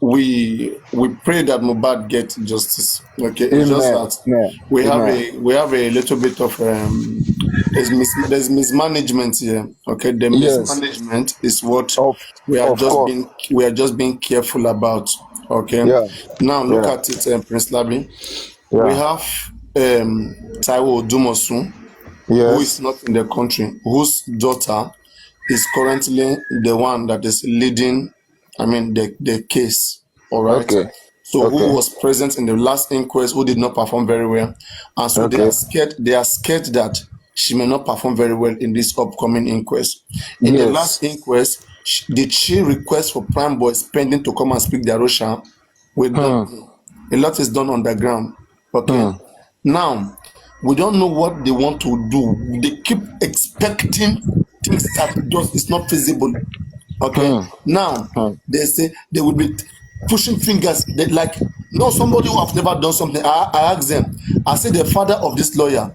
We pray that Mohbad gets justice. Okay, it's just Amen. that Amen. we have Amen. a little bit of there's mismanagement here. Okay, the Yes, mismanagement is what of course. we are just being careful about. Okay, Yeah, now look yeah, at it, Prince Labi. We yeah. have Taiwo Dumosu, who is Yes. not in the country, whose daughter is currently the one that is leading, the case. All right. Okay. So who Okay. was present in the last inquest, who did not perform very well, and so Okay. they are scared that she may not perform very well in this upcoming inquest. In the last Yes. inquest, did she request for Prime Boy Spending to come and speak the Arusha? We don't know. A lot is done on the ground. Okay. Now, we don't know what they want to do. They keep expecting things that just is not feasible. Okay. Now, they say they will be pushing fingers. They like, no, somebody who have never done something. I asked them, I said, the father of this lawyer,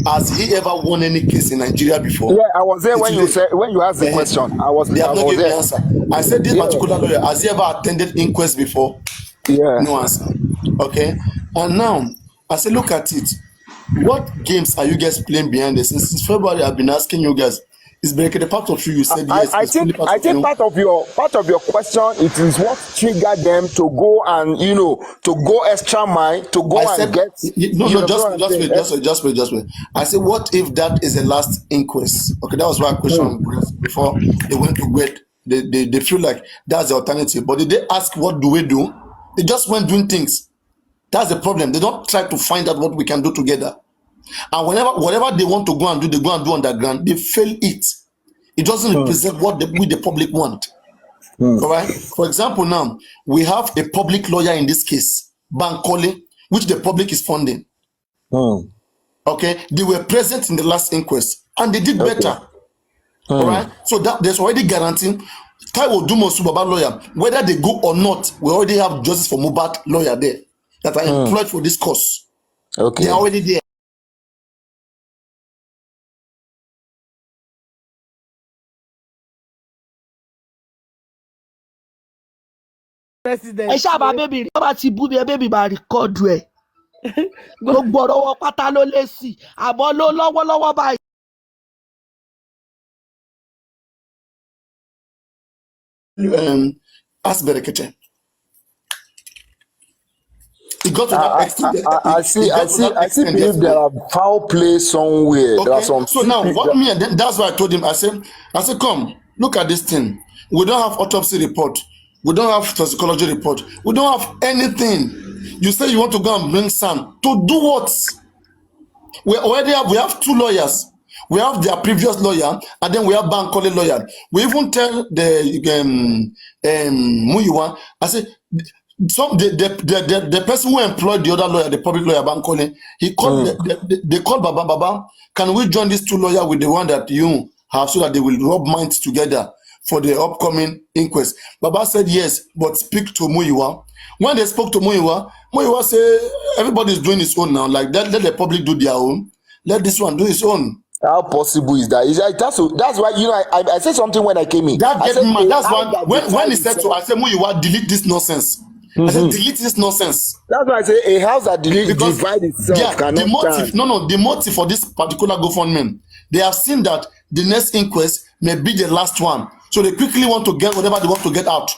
has he ever won any case in Nigeria before? Yeah, I was there when you Today, asked the question. they have not was given me there. answer. I said, this Yeah. particular lawyer, has he ever attended inquest before? Yeah. No answer. Okay. And now, I said, look at it. What games are you guys playing behind the scenes? Since February, I've been asking you guys. Is Bereke part of you? You said yes. I It's fully think part of you. part of your question, it is what triggered them to go and to go extra mile, to go and get. Just wait. I said, what if that is the last inquest? Okay, that was why I questioned before they went to wait. They feel like that's the alternative. But did they ask what do we do? They just went doing things. That's the problem. They don't try to find out what we can do together. And whatever they want to go and do, they go and do underground. They fail it. It doesn't represent what we the public want. All right. For example, now we have a public lawyer in this case, Bankole, which the public is funding. Okay, they were present in the last inquest and they did better. All right. So that there's already guarantee. Taiwo Dumosu Baba lawyer, whether they go or not, we already have justice for Mohbad lawyer there that are employed for this cause. Okay. They are already there. President. Ẹ ṣáà bá bébì bá ti bú mi ẹ bébì máa rìkọ́ọ̀dù ẹ̀. gbogbo ọ̀rọ̀ wọn pátá ló lé sí i àmọ́ ló lọ́wọ́lọ́wọ́ báyìí. Ask Berekete. It got to that extent. I see believe there are foul play somewhere. Okay. There are some so now what me and then that's why I told him, I said, come, look at this thing. We don't have autopsy report. We don't have toxicology report. We don't have anything. You say you want to go and bring Sam to do what? We have 2 lawyers. We have their previous lawyer, and then we have Bankole lawyer. We even tell the Muyiwa, I say, the person who employed the other lawyer, the public lawyer Bankole, he called they called Baba. Can we join these 2 lawyers with the one that you have so that they will rub minds together for the upcoming inquest? Baba said yes, but speak to Muyiwa. When they spoke to Muyiwa said everybody is doing his own now. Like let the public do their own. Let this one do his own. How possible is that? That's why I said something when I came in. That's when he said to I said Muyiwa, delete this nonsense. I said delete this nonsense. That's why I say a house that divide itself cannot the motive. stand. The motive for this particular GoFundMe, they have seen that the next inquest may be the last one, so they quickly want to get whatever they want to get out.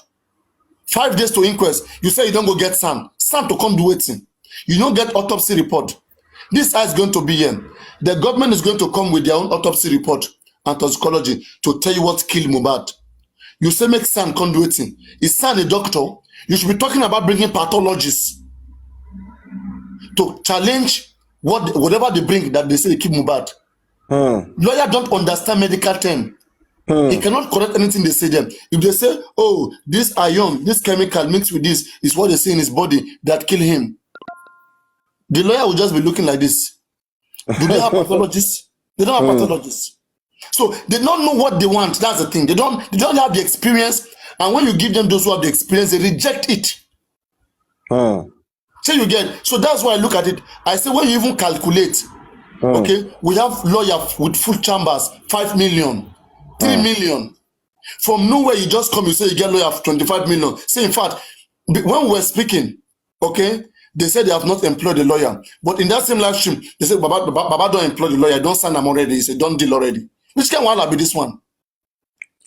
5 days to inquest. You say you don't go get Sam to come do waiting. You don't get autopsy report. This is going to be here. The government is going to come with their own autopsy report and toxicology to tell you what killed Mohbad. You say make Sam come do waiting. Is Sam a doctor? You should be talking about bringing pathologists to challenge whatever they bring that they say they kill Mohbad. Lawyer don't understand medical term. He cannot correct anything they say them. If they say, oh, this iron, this chemical mixed with this is what they say in his body that kill him, the lawyer will just be looking like this. Do they have pathologists? They don't have pathologists. So they don't know what they want. That's the thing. They don't have the experience. And when you give them those who have the experience, they reject it. So you get. So that's why I look at it. I say when you even calculate, okay, we have lawyer with full chambers, 5 million. 3 million. From nowhere, you just come, you say you get lawyer for 25 million. Say, in fact, when we were speaking, okay, they said they have not employed a lawyer. But in that same live stream, they said, Baba don't employ the lawyer. Don't sign them already. He said, don't deal already. Which can one be this one?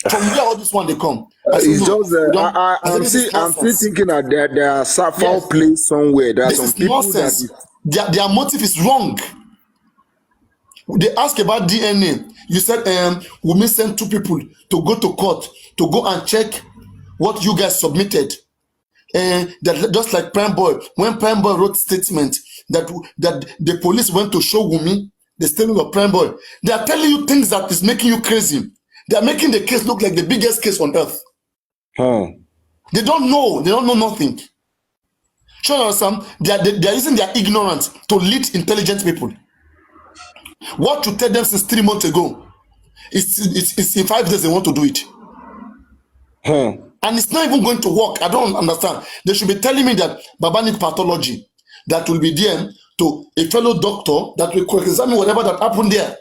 From where all this one they come? It's just, I'm still thinking that there are foul play somewhere. There are some people nonsense. Their motive is wrong. They ask about DNA. You said we may send 2 people to go to court to go and check what you guys submitted. That just like Prime Boy, when Prime Boy wrote statement that the police went to show Wumi the statement of Prime Boy, they are telling you things that is making you crazy. They are making the case look like the biggest case on earth. They don't know. They don't know nothing. Show us some. They are using their ignorance to lead intelligent people. What you tell them since 3 months ago, it's in 5 days they want to do it. And it's not even going to work. I don't understand. They should be telling me that Baba need pathology that will be there to a fellow doctor that will examine whatever that happened there.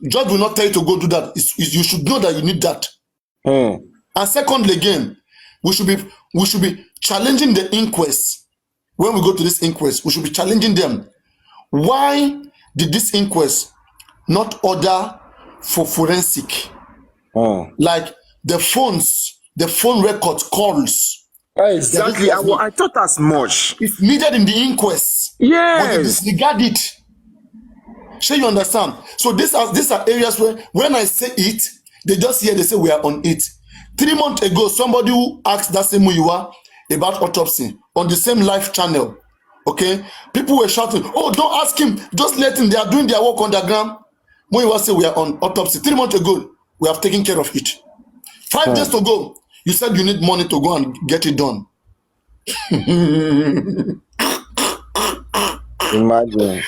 Judge will not tell you to go do that. You should know that you need that. And secondly, again, we should be challenging the inquest. When we go to this inquest, we should be challenging them. Why did this inquest not order for forensic? Like the phone record calls. Exactly. I thought as much. It's needed in the inquest. Yes. But they disregard it. Sure, you understand? So these are areas where when I say it, they just hear, they say we are on it. 3 months ago, somebody who asked that same Muyiwa about autopsy on the same live channel. Okay, people were shouting, "Oh, don't ask him! Just let him. They are doing their work underground." Muyiwa said we are on autopsy. 3 months ago, we have taken care of it. 5 days to go, you said you need money to go and get it done. Imagine.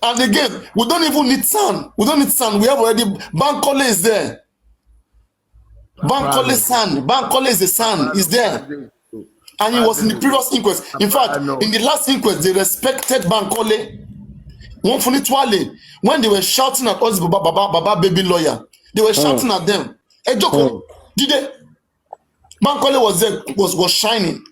And again, we don't even need sand. We don't need sand. We have already Bankole is there. Bankole sand. Bankole is the sand. Is there. And he was in the previous inquest. In fact, in the last inquest, they respected Bankole. When they were shouting at us, Baba baby lawyer, they were shouting at them. Hey, Joko, did they? Bankole was there, was shining.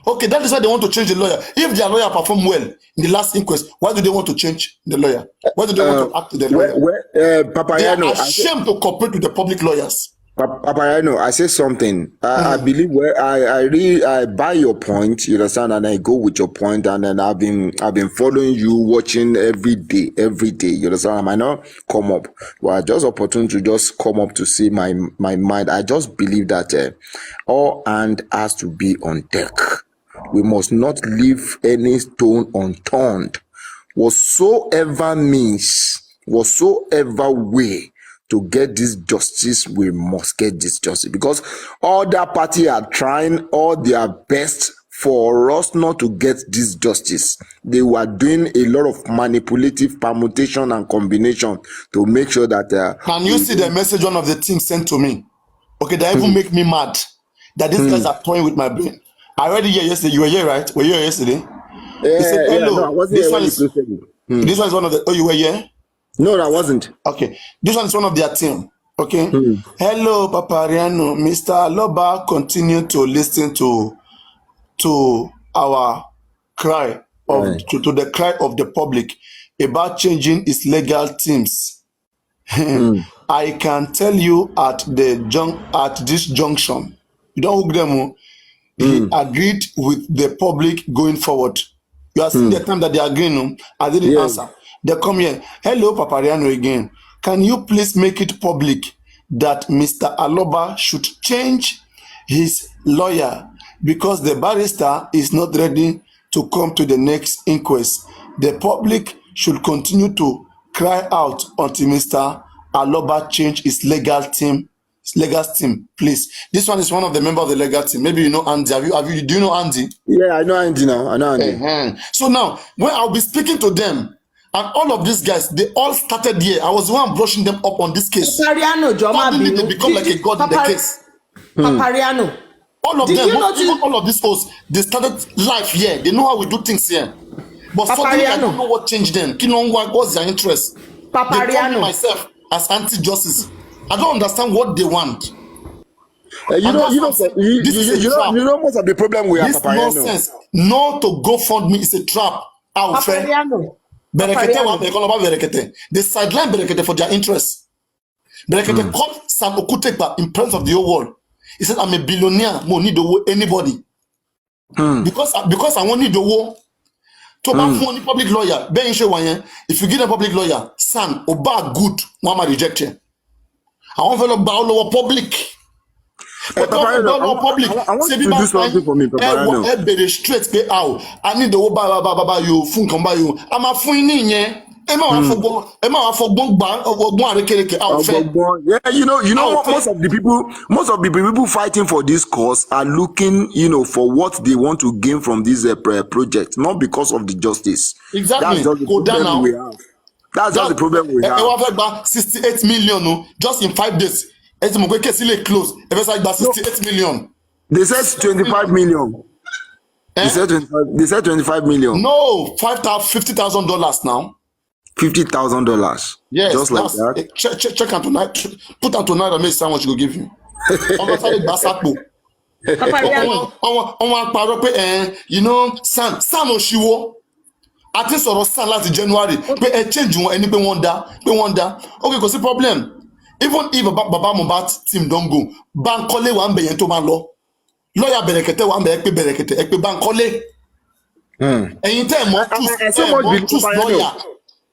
Okay, that is why they want to change the lawyer. If their lawyer performed well in the last inquest, why do they want to change the lawyer? Why do they want to act with the lawyer? Papariano, they are ashamed to cooperate with the public lawyers. Papariano, I say something. I believe I buy your point, you understand, and I go with your point, and then I've been following you, watching every day, you understand. I might not come up, but I just opportunity to just come up to see my mind. I just believe that all hand has to be on deck. We must not leave any stone unturned. Whatsoever means, whatsoever way to get this justice, we must get this justice, because all that party are trying all their best for us not to get this justice. They were doing a lot of manipulative permutation and combination to make sure that can you see the message one of the team sent to me? Okay, that even make me mad that these guys are toying with my brain. I read it here yesterday. You were here, right? Were you here yesterday? They said, hello. No, I wasn't this here one when is you this one is one of the. Oh, you were here? No, I wasn't. Okay, this one is one of their team. Okay. Hello, Papariano. Mr. Aloba continue to listen to our cry of to the cry of the public about changing its legal teams. I can tell you at this junction, you don't hook them. He agreed with the public going forward. You are seeing the time that they are agreeing. I didn't answer. They come here. Hello, Papariano again. Can you please make it public that Mr. Aloba should change his lawyer because the barrister is not ready to come to the next inquest? The public should continue to cry out until Mr. Aloba change his legal team, please. This one is one of the members of the legal team. Maybe you know Andy. Do you know Andy? Yeah, I know Andy now. I know Andy. So now, when I'll be speaking to them, and all of these guys, they all started here. I was the one brushing them up on this case. Papariano, suddenly they become like a god in the case. Papariano. All of them, even all of these hosts, they started life here. They know how we do things here. But suddenly, I don't know what changed them. What's their interest? They call me myself as anti-justice. I don't understand what they want. You know, most of the problem we have. This nonsense. No to GoFundMe is a trap. Papariano. They sideline Berekete for their interests. Berekete called Sam Okutekpa in presence of the whole world. He said, I'm a billionaire, I need to owe anybody. Because I won't need the war. To money public lawyer, if you give a public lawyer, Sam, Oba good, Mama rejected. I want to follow public. But I want you to do something for me, Papariano. Straight pay out. I need the Oba you fun come by you. I'm a fun in here. Yeah, you know most of the people fighting for this cause are looking, for what they want to gain from this project, not because of the justice. Exactly. That's just the problem we have. That's just the problem we have. 68 million just in 5 days. Close. 68 million. They said 25 million. They said 25 million. No, $50,000 now. $50,000. Yes, just like that. Check out tonight. Put out tonight and make how much you go give you. San Oshiwo. I think so San last January. But change any pe wonder. Okay, because the problem. Even if Baba Mobat team don't go, Bankole wan be yen to man law. Lawyer Berekete wan be ekpe Berekete, ekpe Bankole.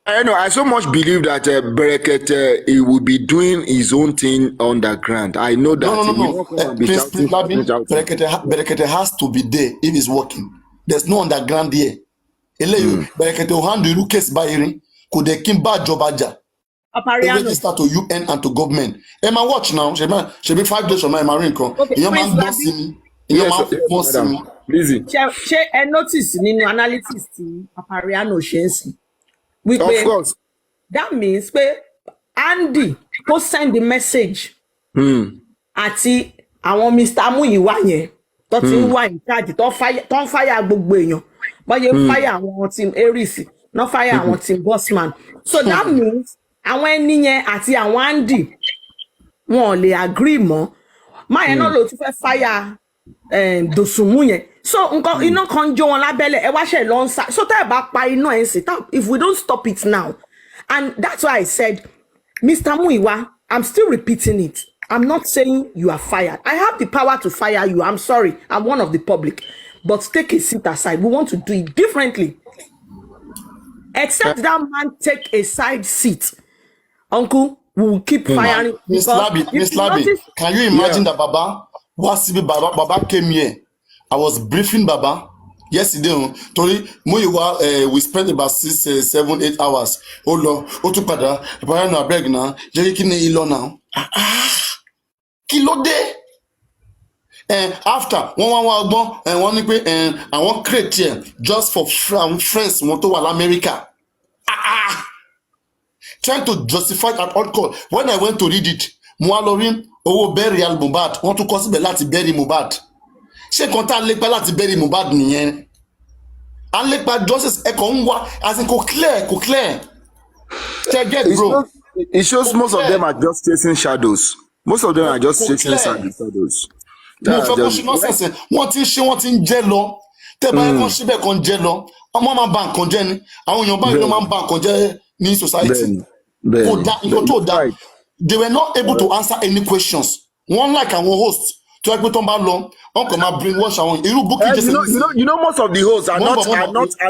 I so much believe that Berekete he will be doing his own thing underground. I know that. No. Berekete has to be there if he's working. There's no underground here. Berekete will handle the case by hearing. Could they kimba jobaja? Register to UN and to government. Emma, watch now. She be 5 days from my marine con. Your man boss me. Your man boss me. Easy. She notice in analysis Papariano Shensi. Of course. That means Andy go send the message. Àti àwọn Mr. Muyiwa yẹn tó ti wà in charge tó fire gbogbo èèyàn. But you fire àwọn team Aries, not fire àwọn team Bossman. So that means àwọn ẹni yẹn àti àwọn Andy wọn lè agree mọ́. Ma yẹn náà ló tún fẹ́ fire Dosunmu yẹn So iná kan jó wọn lábẹ́lẹ̀ ẹ wá ṣe lọ ń sá. So tẹ́ ẹ bá pa iná ẹ̀ sì if we don't stop it now, and that's why I said, Mr. Muyiwa, I'm still repeating it. I'm not saying you are fired. I have the power to fire you. I'm sorry. I'm one of the public. But take a seat aside. We want to do it differently. Except that man take a side seat. Uncle, we will keep firing. Miss Labi, can you imagine that Baba came here? I was briefing Baba yesterday. Tori Muyiwa, we spent about 6, 7, 8 hours. Oh Lord, Otupada, Papariano abeg now. Jerry kini ilo now. Kilo de. And after one week, and I want create here just for friends want to America. Trying to justify at all cost. When I went to read it, Mualorin, bury al Mubad, want to cause me lati bury Mubad. She contact lepa lati bury Mubad niyen. And lepa justice ekonwa as in clear. Bro. It shows most of them are just chasing shadows. Most of them are just chasing shadows. Wọ́n ti ń ṣe wọ́n ti ń jẹ́ lọ tẹ́ bá yẹ kán síbẹ̀ kan jẹ́ lọ ọmọ máa ba nǹkan jẹ́ ni àwọn èèyàn báyìí ló máa ń ba nǹkan jẹ́ ní society kò dá nǹkan tó dá they were not able to answer any questions wọ́n like àwọn host tó yẹ pé tó ń bá lọ wọ́n kàn máa brainwash àwọn irú Bukky Jesse. You know most of the hosts are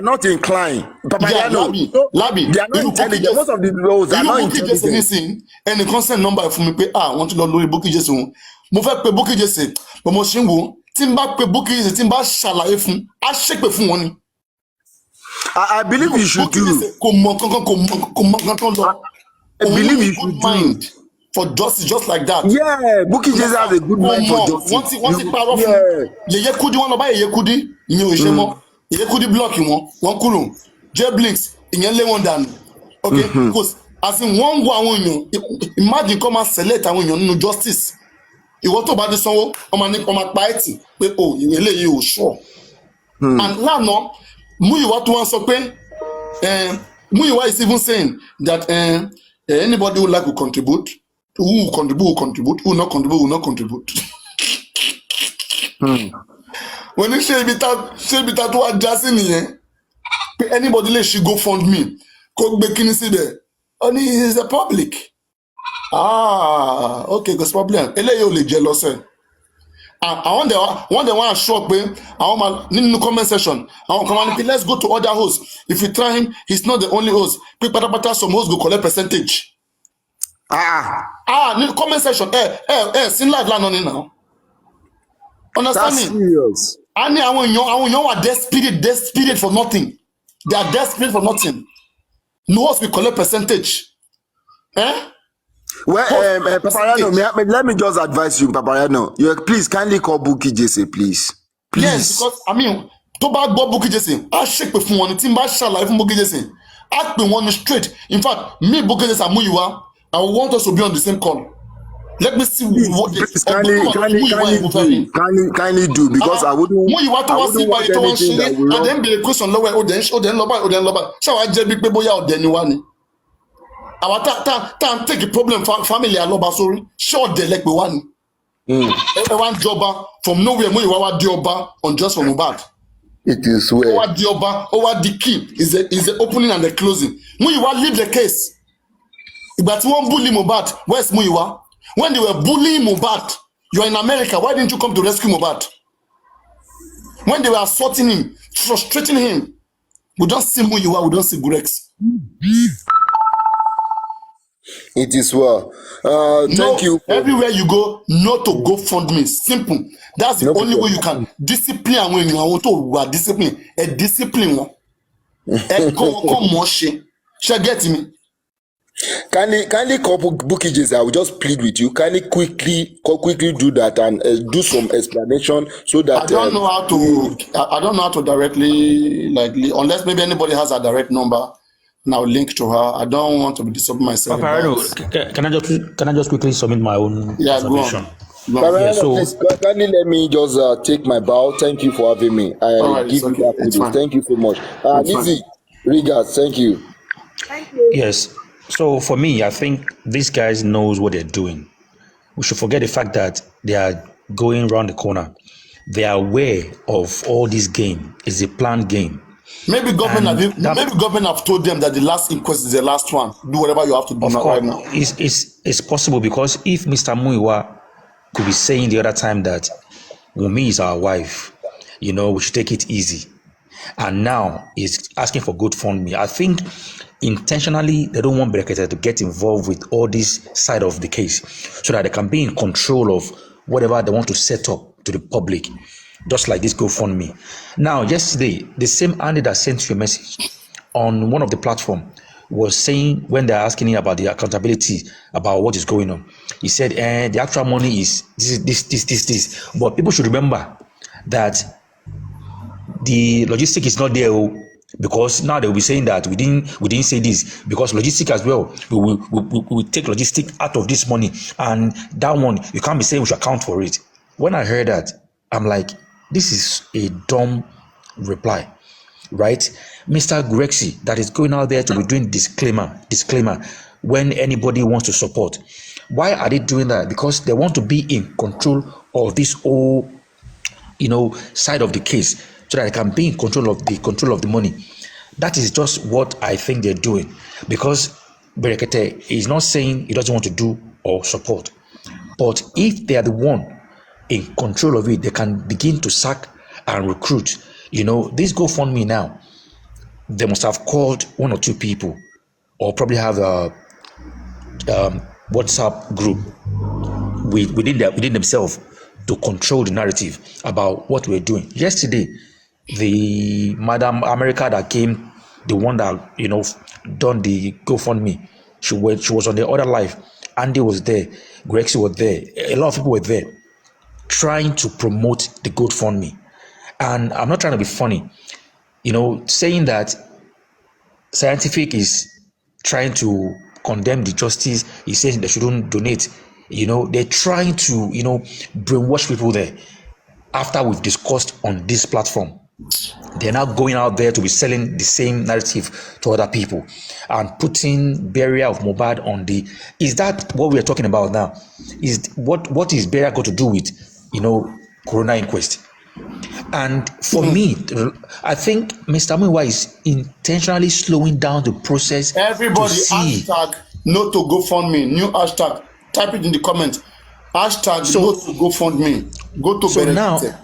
not inclined. Papariano, Labi they are not intelligent. Most of the hosts are not intelligent. Bukky Jesse nísìn ẹnìkan send number fún mi pé wọ́n ti lọ lórí Bukky Jesse wọn mo fẹ́ pe Bukky Jesse but mo ṣe ń wo tí n bá pe Bukky Jesse tí n bá ṣàlàyé fún á ṣépè fún wọn ni. I believe you should do. Kò mọ kankan lọ. I believe you should mind for justice just like that. Yeah, Bukky Jesse has a good mind for justice. Wọ́n ti parọ́ fún Yèyé Kudi wọ́n lọ bá Yèyé Kudi ìyẹn ò ṣe mọ́ Yèyé Kudi block wọ́n kúrò J-Blinks ìyẹn lé wọn dànù. Okay, because as in wọ́n ń wo àwọn èèyàn imagine kọ́ máa select àwọn èèyàn nínú justice. Ìwọ tó bá dé sanwó ọmọ pa ẹ̀tì pé ìwé eléyìí ò sure. And lánàá Muyiwa tó wọ́n sọ pé Muyiwa is even saying that anybody who like to contribute, who will contribute, who will not contribute. When you ṣe ibi ta tó wá já sí nìyẹn pé anybody lè ṣe GoFundMe kó gbé kíní síbẹ̀ only is the public. Okay, cause problem eléyìí ò lè jẹ lọ́sẹ̀. Wọ́n dẹ̀ wọ́n assure pé àwọn máa nínú comment section àwọn kan máa ní pé let's go to other hosts if you try him he's not the only host pé pátápátá some hosts go collect percentage. Ní comment section sí live lánàá ni now. Understand me? That's serious. A ní àwọn èèyàn wà desperate for nothing. They are desperate for nothing. No host will collect percentage. Well, Papariano, let me just advise you, Papariano. Please kindly call Bukky Jesse, please. Yes, because I mean, tó bá gbọ́ Bukky Jesse, I ṣépè fún wọn ni tí n bá ṣàlàyé fún Bukky Jesse. I pè wọ́n straight. In fact, me, Bukky Jesse and Muyiwa, I want us to be on the same call. Let me see what kindly do because I wouldn't. Muyiwa tó wá sí ìbáyìí tó wọ́n ṣe é, and then be a question lọ́wọ́ ẹ̀ ó dẹ̀ ń lọ́ba. Ṣé wàá jẹ́ bí pé bóyá ọ̀dẹ̀ ni wá ni? Our time take a problem family aloba sorry short the like one. Everyone jobber from nowhere Muyiwa wa di oba on just for Mohbad. It is where over the oba over the key is the opening and the closing. Muyiwa leave the case. But one bully Mohbad. Where's Muyiwa? When they were bullying Mohbad, you're in America. Why didn't you come to rescue Mohbad? When they were assaulting him, frustrating him, we don't see Muyiwa, we don't see Gurexy. It is well. Thank you. Everywhere you go, not to GoFundMe. Simple. That's the only way you can discipline when you want to discipline. A discipline one. Come get me. Kindly call Bukky Jesse. I will just plead with you. Kindly quickly do that and do some explanation so that I don't know how to directly unless maybe anybody has a direct number. Now link to her. I don't want to be disturbing myself. Can I just quickly submit my own submission? Please, kindly let me just take my bow. Thank you for having me. Thank you so much. Lizzie, regards. Thank you. Thank you. Yes. So for me, I think these guys knows what they're doing. We should forget the fact that they are going around the corner. they are aware of all this game. It's a planned game. Maybe government have told them that the last inquest is the last one. Do whatever you have to do right now. It's possible, because if Mr. Muyiwa could be saying the other time that Wunmi is our wife, we should take it easy, and now he's asking for GoFundMe, I think intentionally they don't want Berekete to get involved with all this side of the case, so that they can be in control of whatever they want to set up to the public, just like this GoFundMe. Now, yesterday, the same Andy that sent you a message on one of the platform was saying, when they're asking him about the accountability about what is going on, he said, the actual money is this. But people should remember that the logistic is not there, because now they will be saying that we didn't say this, because logistic as well, we will take logistic out of this money, and that one you can't be saying we should account for it. When I heard that, I'm like, this is a dumb reply, right? Mr. Gurexy that is going out there to be doing disclaimer when anybody wants to support. Why are they doing that? Because they want to be in control of this whole side of the case, so that they can be in control of the money. That is just what I think they're doing, because Berekete is not saying he doesn't want to do or support, but if they are the one in control of it, they can begin to sack and recruit. This GoFundMe now, they must have called one or two people, or probably have a WhatsApp group within themselves to control the narrative about what we're doing. Yesterday, the Madam America that came, the one that done the GoFundMe, she was on the other live. Andy was there, Gurexy was there, a lot of people were there trying to promote the GoFundMe. And I'm not trying to be funny, saying that Scientific is trying to condemn the justice. He says they shouldn't donate. They're trying to brainwash people there. After we've discussed on this platform, they're now going out there to be selling the same narrative to other people and putting barrier of Mohbad on the. Is that what we're talking about now? Is what is barrier got to do with Corona inquest? And for me, I think Mr. Muyiwa is intentionally slowing down the process. Everybody, hashtag no to GoFundMe. New hashtag. Type it in the comment. Hashtag no to GoFundMe. Go to Berekete.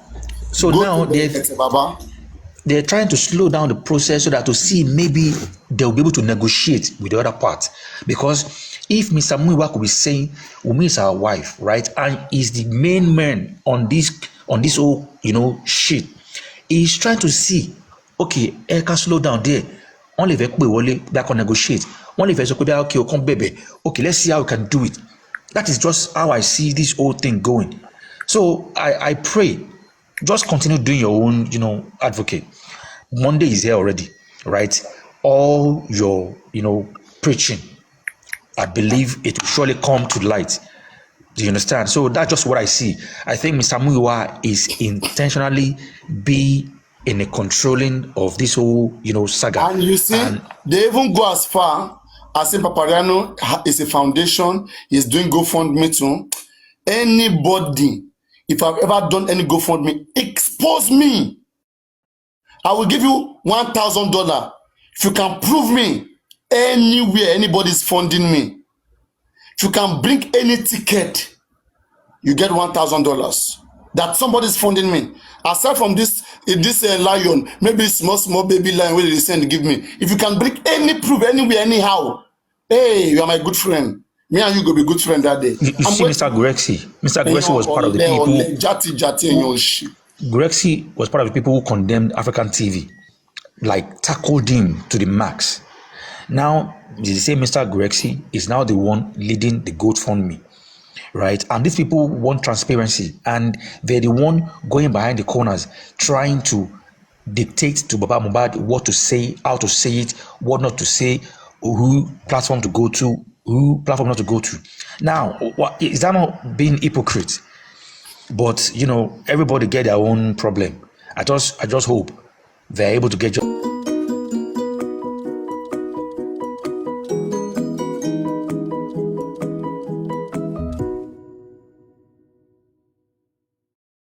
They're trying to slow down the process so that to see maybe they'll be able to negotiate with the other part. Because if Mr. Muyiwa could be saying Wunmi is our wife, right, and is the main man on this whole shit, he's trying to see, okay, I can slow down there. Only if we can negotiate. Only if okay, let's see how we can do it. That is just how I see this whole thing going. So I pray, just continue doing your own, advocate. Monday is here already, right? All your, preaching, I believe it will surely come to light. Do you understand? So that's just what I see. I think Mr. Muyiwa is intentionally be in a controlling of this whole, saga. And you see, they even go as far as saying Papariano is a foundation, he's doing GoFundMe too. Anybody, if I've ever done any GoFundMe, expose me. I will give you $1,000 if you can prove me anywhere anybody's funding me. If you can bring any ticket, you get $1,000 that somebody's funding me. Aside from this lion, maybe small baby lion where they send to give me. If you can bring any proof anywhere, anyhow, hey, you are my good friend. Me and you go be good friend that day. You see, Mr. Gurexy. Mr. Gurexy was part of the people. Gurexy was part of the people who condemned African TV, like tackled him to the max. Now, the same Mr. Gurexy is now the one leading the GoFundMe, right? And these people want transparency, and they're the one going behind the corners, trying to dictate to Baba Mohbad what to say, how to say it, what not to say, who platform to go to, who platform not to go to. Now, is that not being hypocrite? But everybody get their own problem. I just hope they're able to get